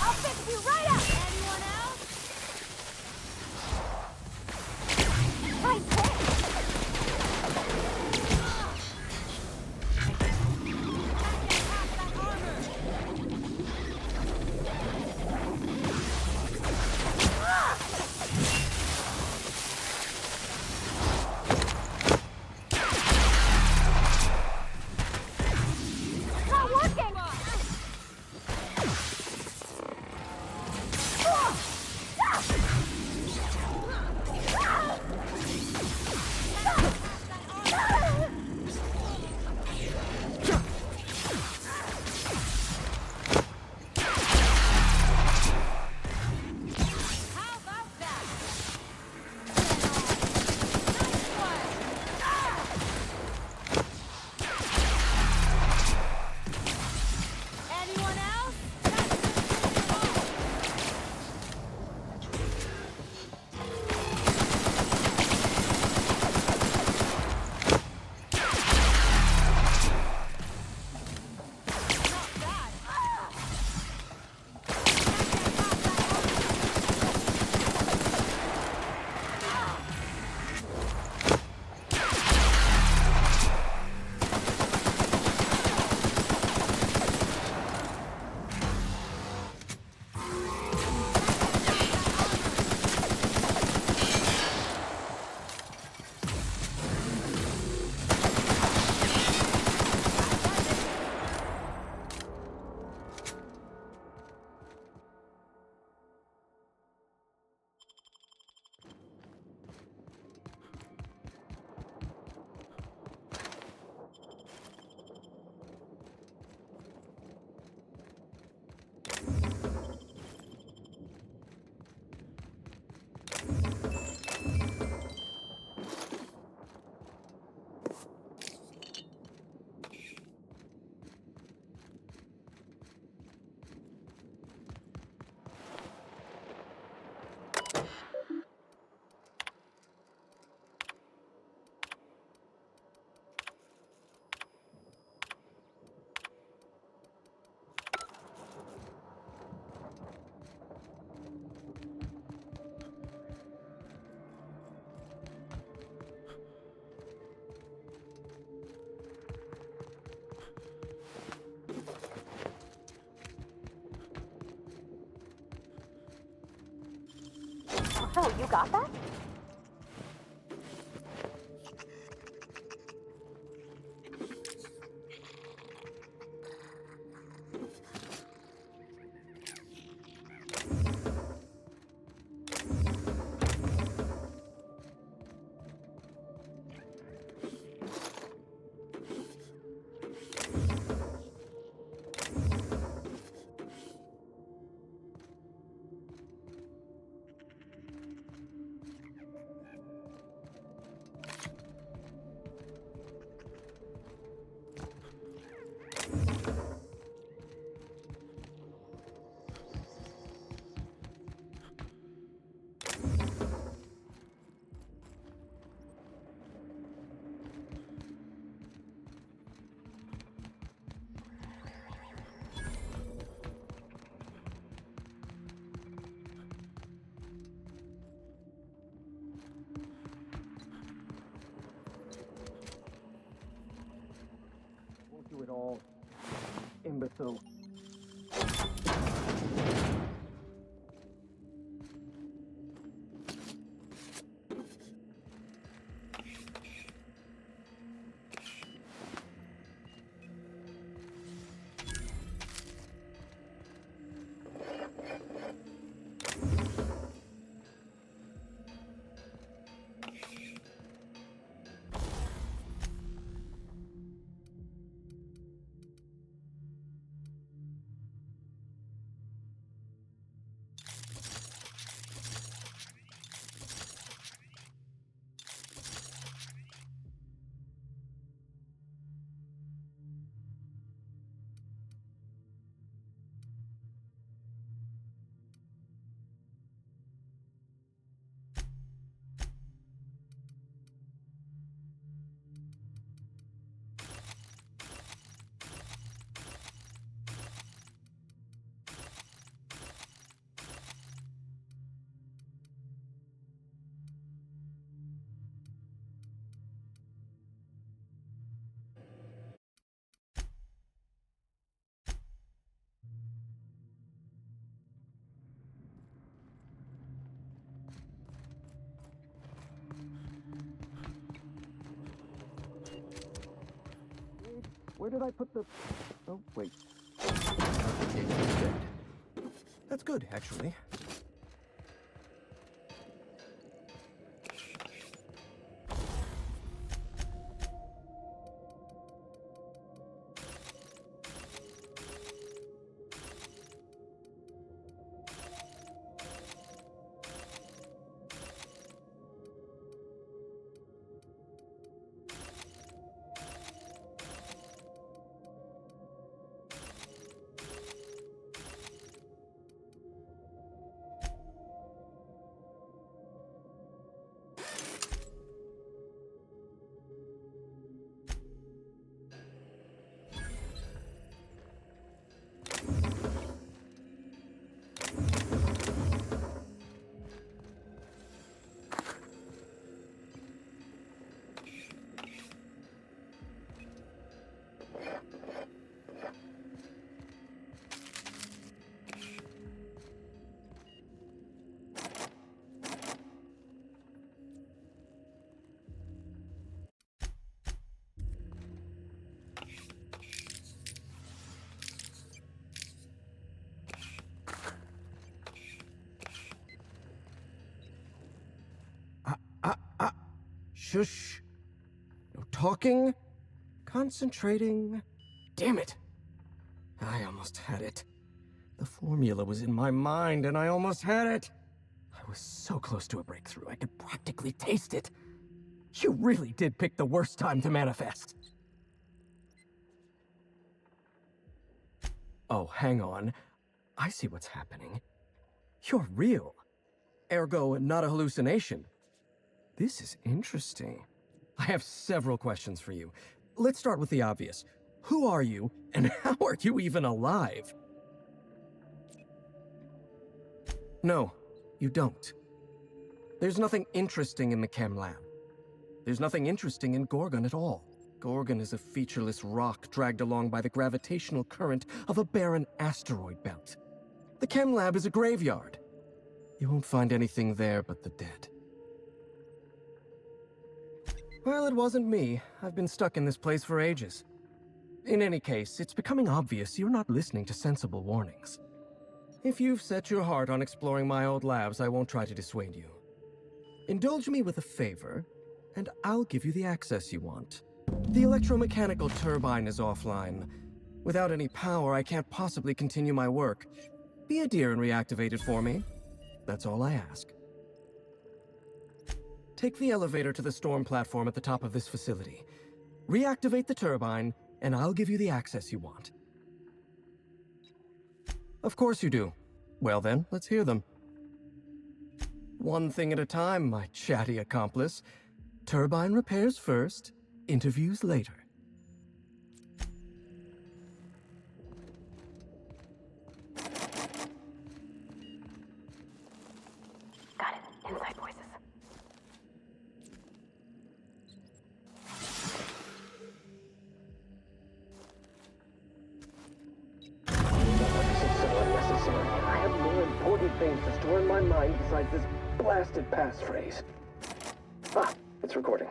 I'll fix you right up! Anyone else? Right there! So, you got that? Do it all, imbecile. Where did I put the... Oh, wait. That's good, actually. Shush. No talking. Concentrating. Damn it. I almost had it. The formula was in my mind, and I almost had it. I was so close to a breakthrough, I could practically taste it. You really did pick the worst time to manifest. Oh, hang on. I see what's happening. You're real. Ergo, not a hallucination. This is interesting. I have several questions for you. Let's start with the obvious. Who are you, and how are you even alive? No, you don't. There's nothing interesting in the chem lab. There's nothing interesting in Gorgon at all. Gorgon is a featureless rock dragged along by the gravitational current of a barren asteroid belt. The chem lab is a graveyard. You won't find anything there but the dead. Well, it wasn't me. I've been stuck in this place for ages. In any case, it's becoming obvious you're not listening to sensible warnings. If you've set your heart on exploring my old labs, I won't try to dissuade you. Indulge me with a favor, and I'll give you the access you want. The electromechanical turbine is offline. Without any power, I can't possibly continue my work. Be a dear and reactivate it for me. That's all I ask. Take the elevator to the storm platform at the top of this facility. Reactivate the turbine, and I'll give you the access you want. Of course you do. Well then, let's hear them. One thing at a time, my chatty accomplice. Turbine repairs first, interviews later. Got it. Inside voices. I have more important things to store in my mind besides this blasted passphrase. Ah, it's recording.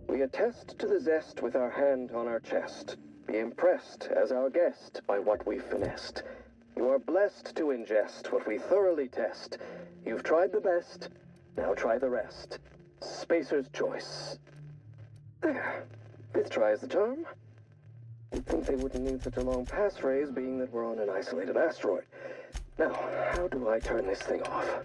We attest to the zest with our hand on our chest. Be impressed as our guest by what we've finessed. You are blessed to ingest what we thoroughly test. You've tried the best, now try the rest. Spacer's choice. There. Fifth try is the charm. You'd think they wouldn't need such a long passphrase, being that we're on an isolated asteroid. Now, how do I turn this thing off?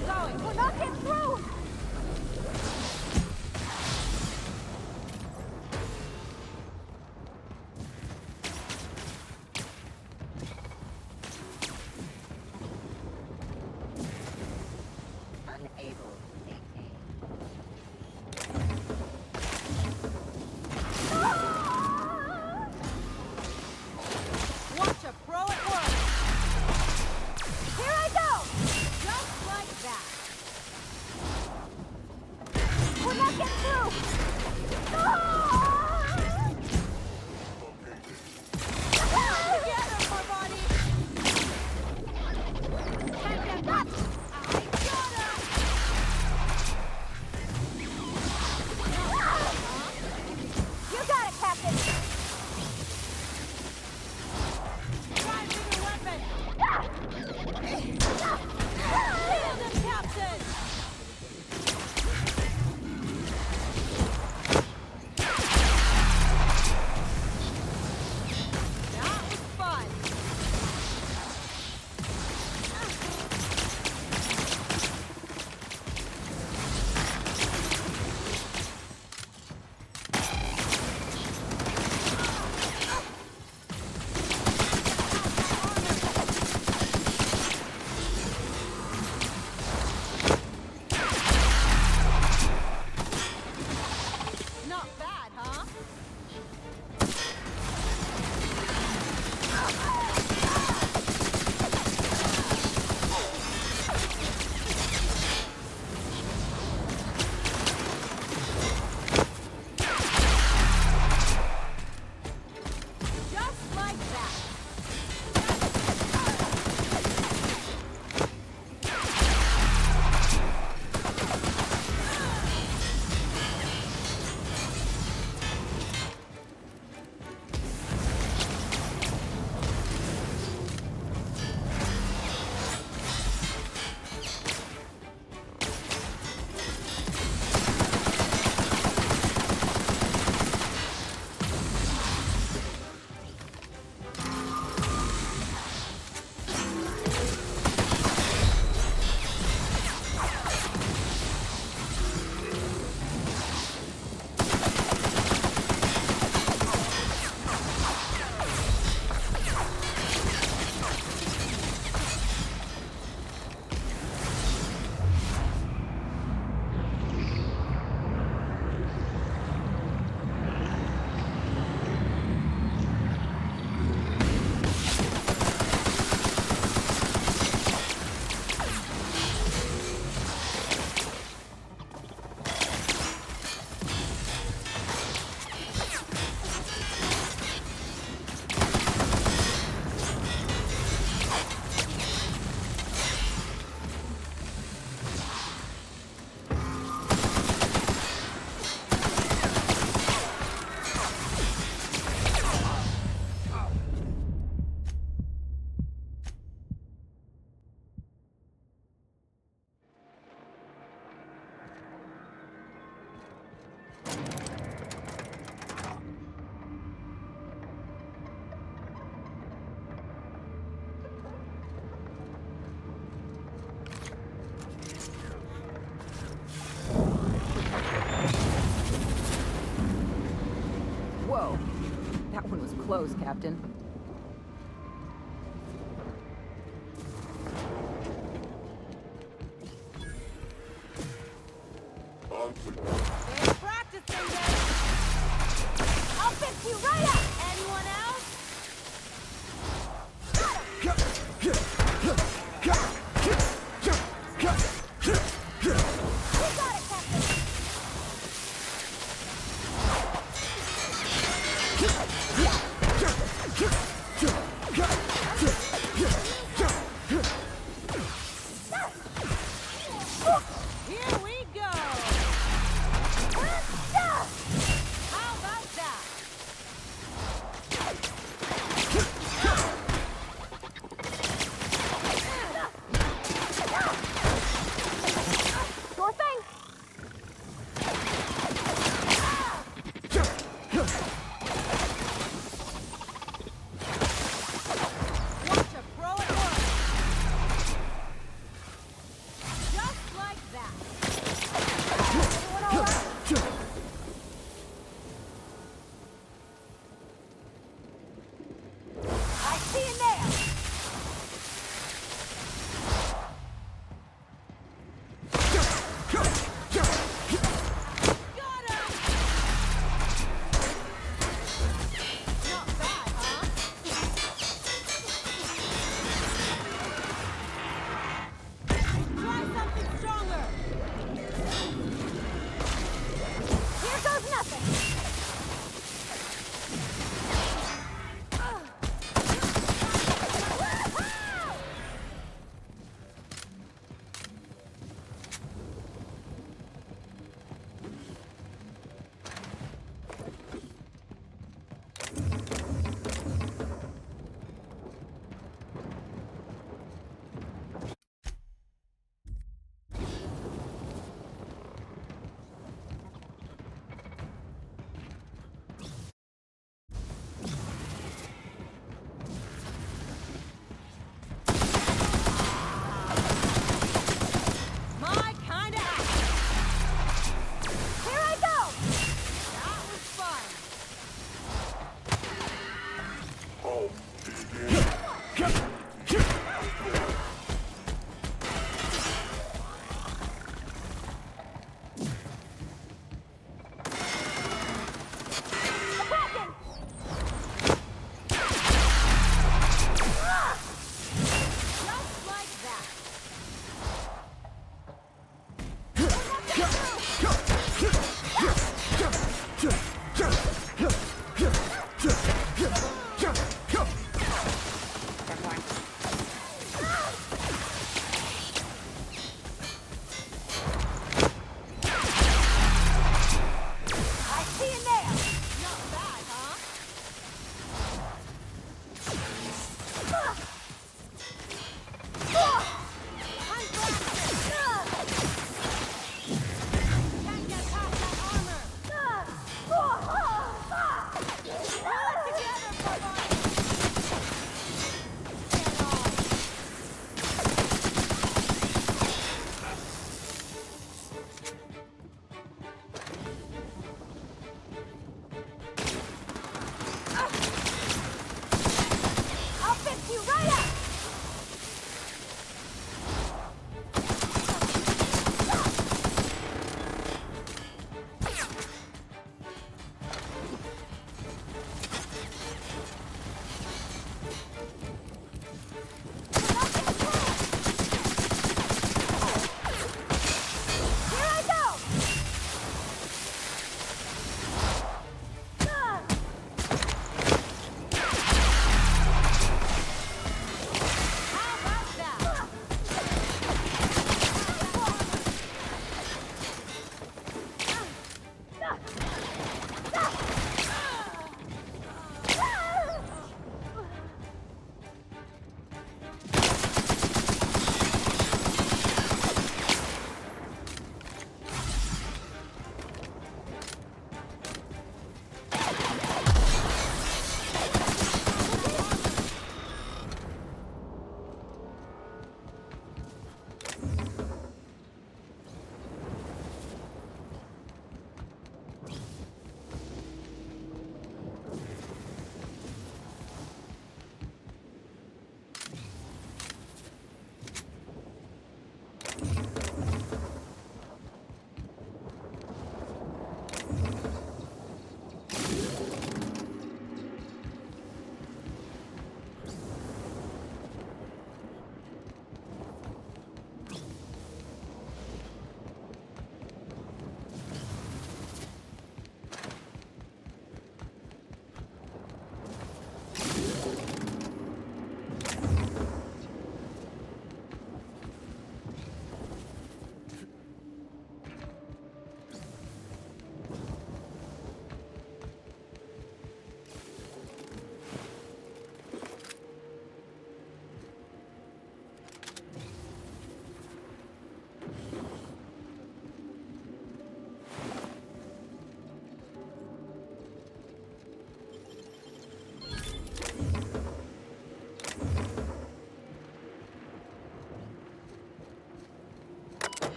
I'm going. We're not getting through. Unable. Watch a pro at work. Here I go. Just like that. We're not getting through. Together, my body. Can't get that. I gotta. You got it, Captain. Try bigger weapon. Kill them, Captain. That was fun. Not bad, huh? Just like that. Whoa. That one was close, Captain. They're practicing this. I'll fix you right up. Anyone else? You got it, Captain. Here we go. How about that?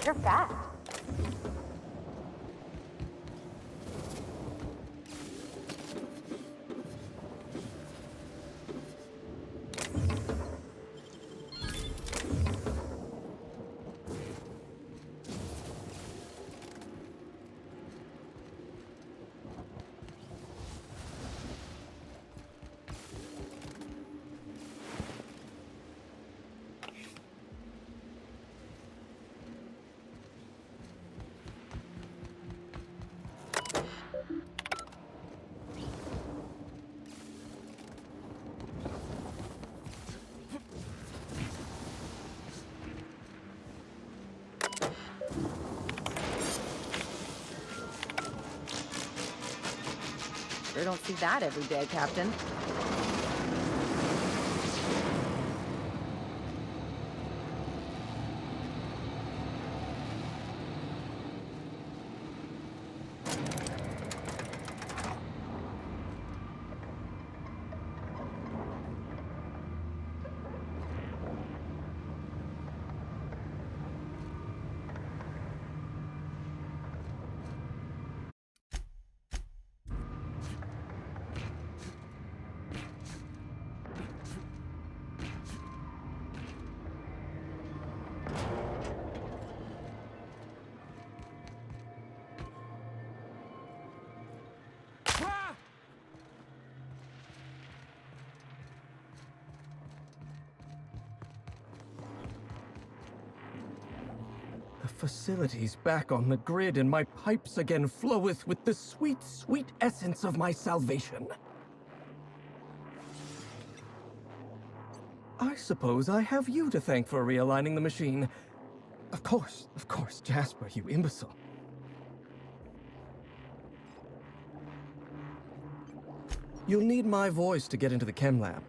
You're fast. Sure don't see that every day, Captain. The facility's back on the grid, and my pipes again floweth with the sweet, sweet essence of my salvation. I suppose I have you to thank for realigning the machine. Of course, Jasper, you imbecile. You'll need my voice to get into the chem lab.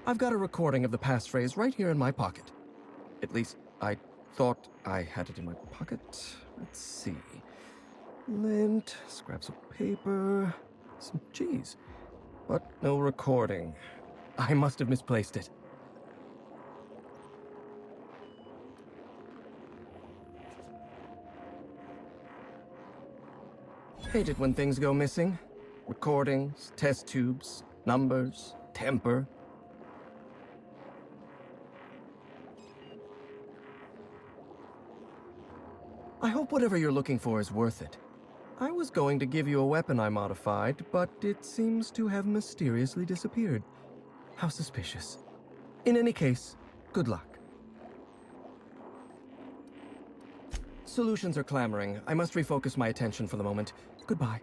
I've got a recording of the passphrase right here in my pocket. At least, I thought I had it in my pocket. Let's see. Lint, scraps of paper, some cheese. But no recording. I must have misplaced it. Hate it when things go missing. Recordings, test tubes, numbers, temper. I hope whatever you're looking for is worth it. I was going to give you a weapon I modified, but it seems to have mysteriously disappeared. How suspicious. In any case, good luck. Solutions are clamoring. I must refocus my attention for the moment. Goodbye.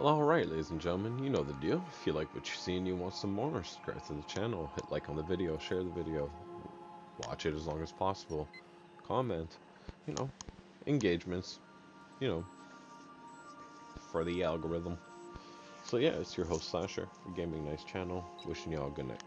Well, alright, ladies and gentlemen, you know the deal. If you like what you see and you want some more, subscribe to the channel, hit like on the video, share the video, watch it as long as possible, comment, you know, engagements, you know, for the algorithm. So yeah, it's your host Slasher for Gaming Nice channel, wishing y'all a good night.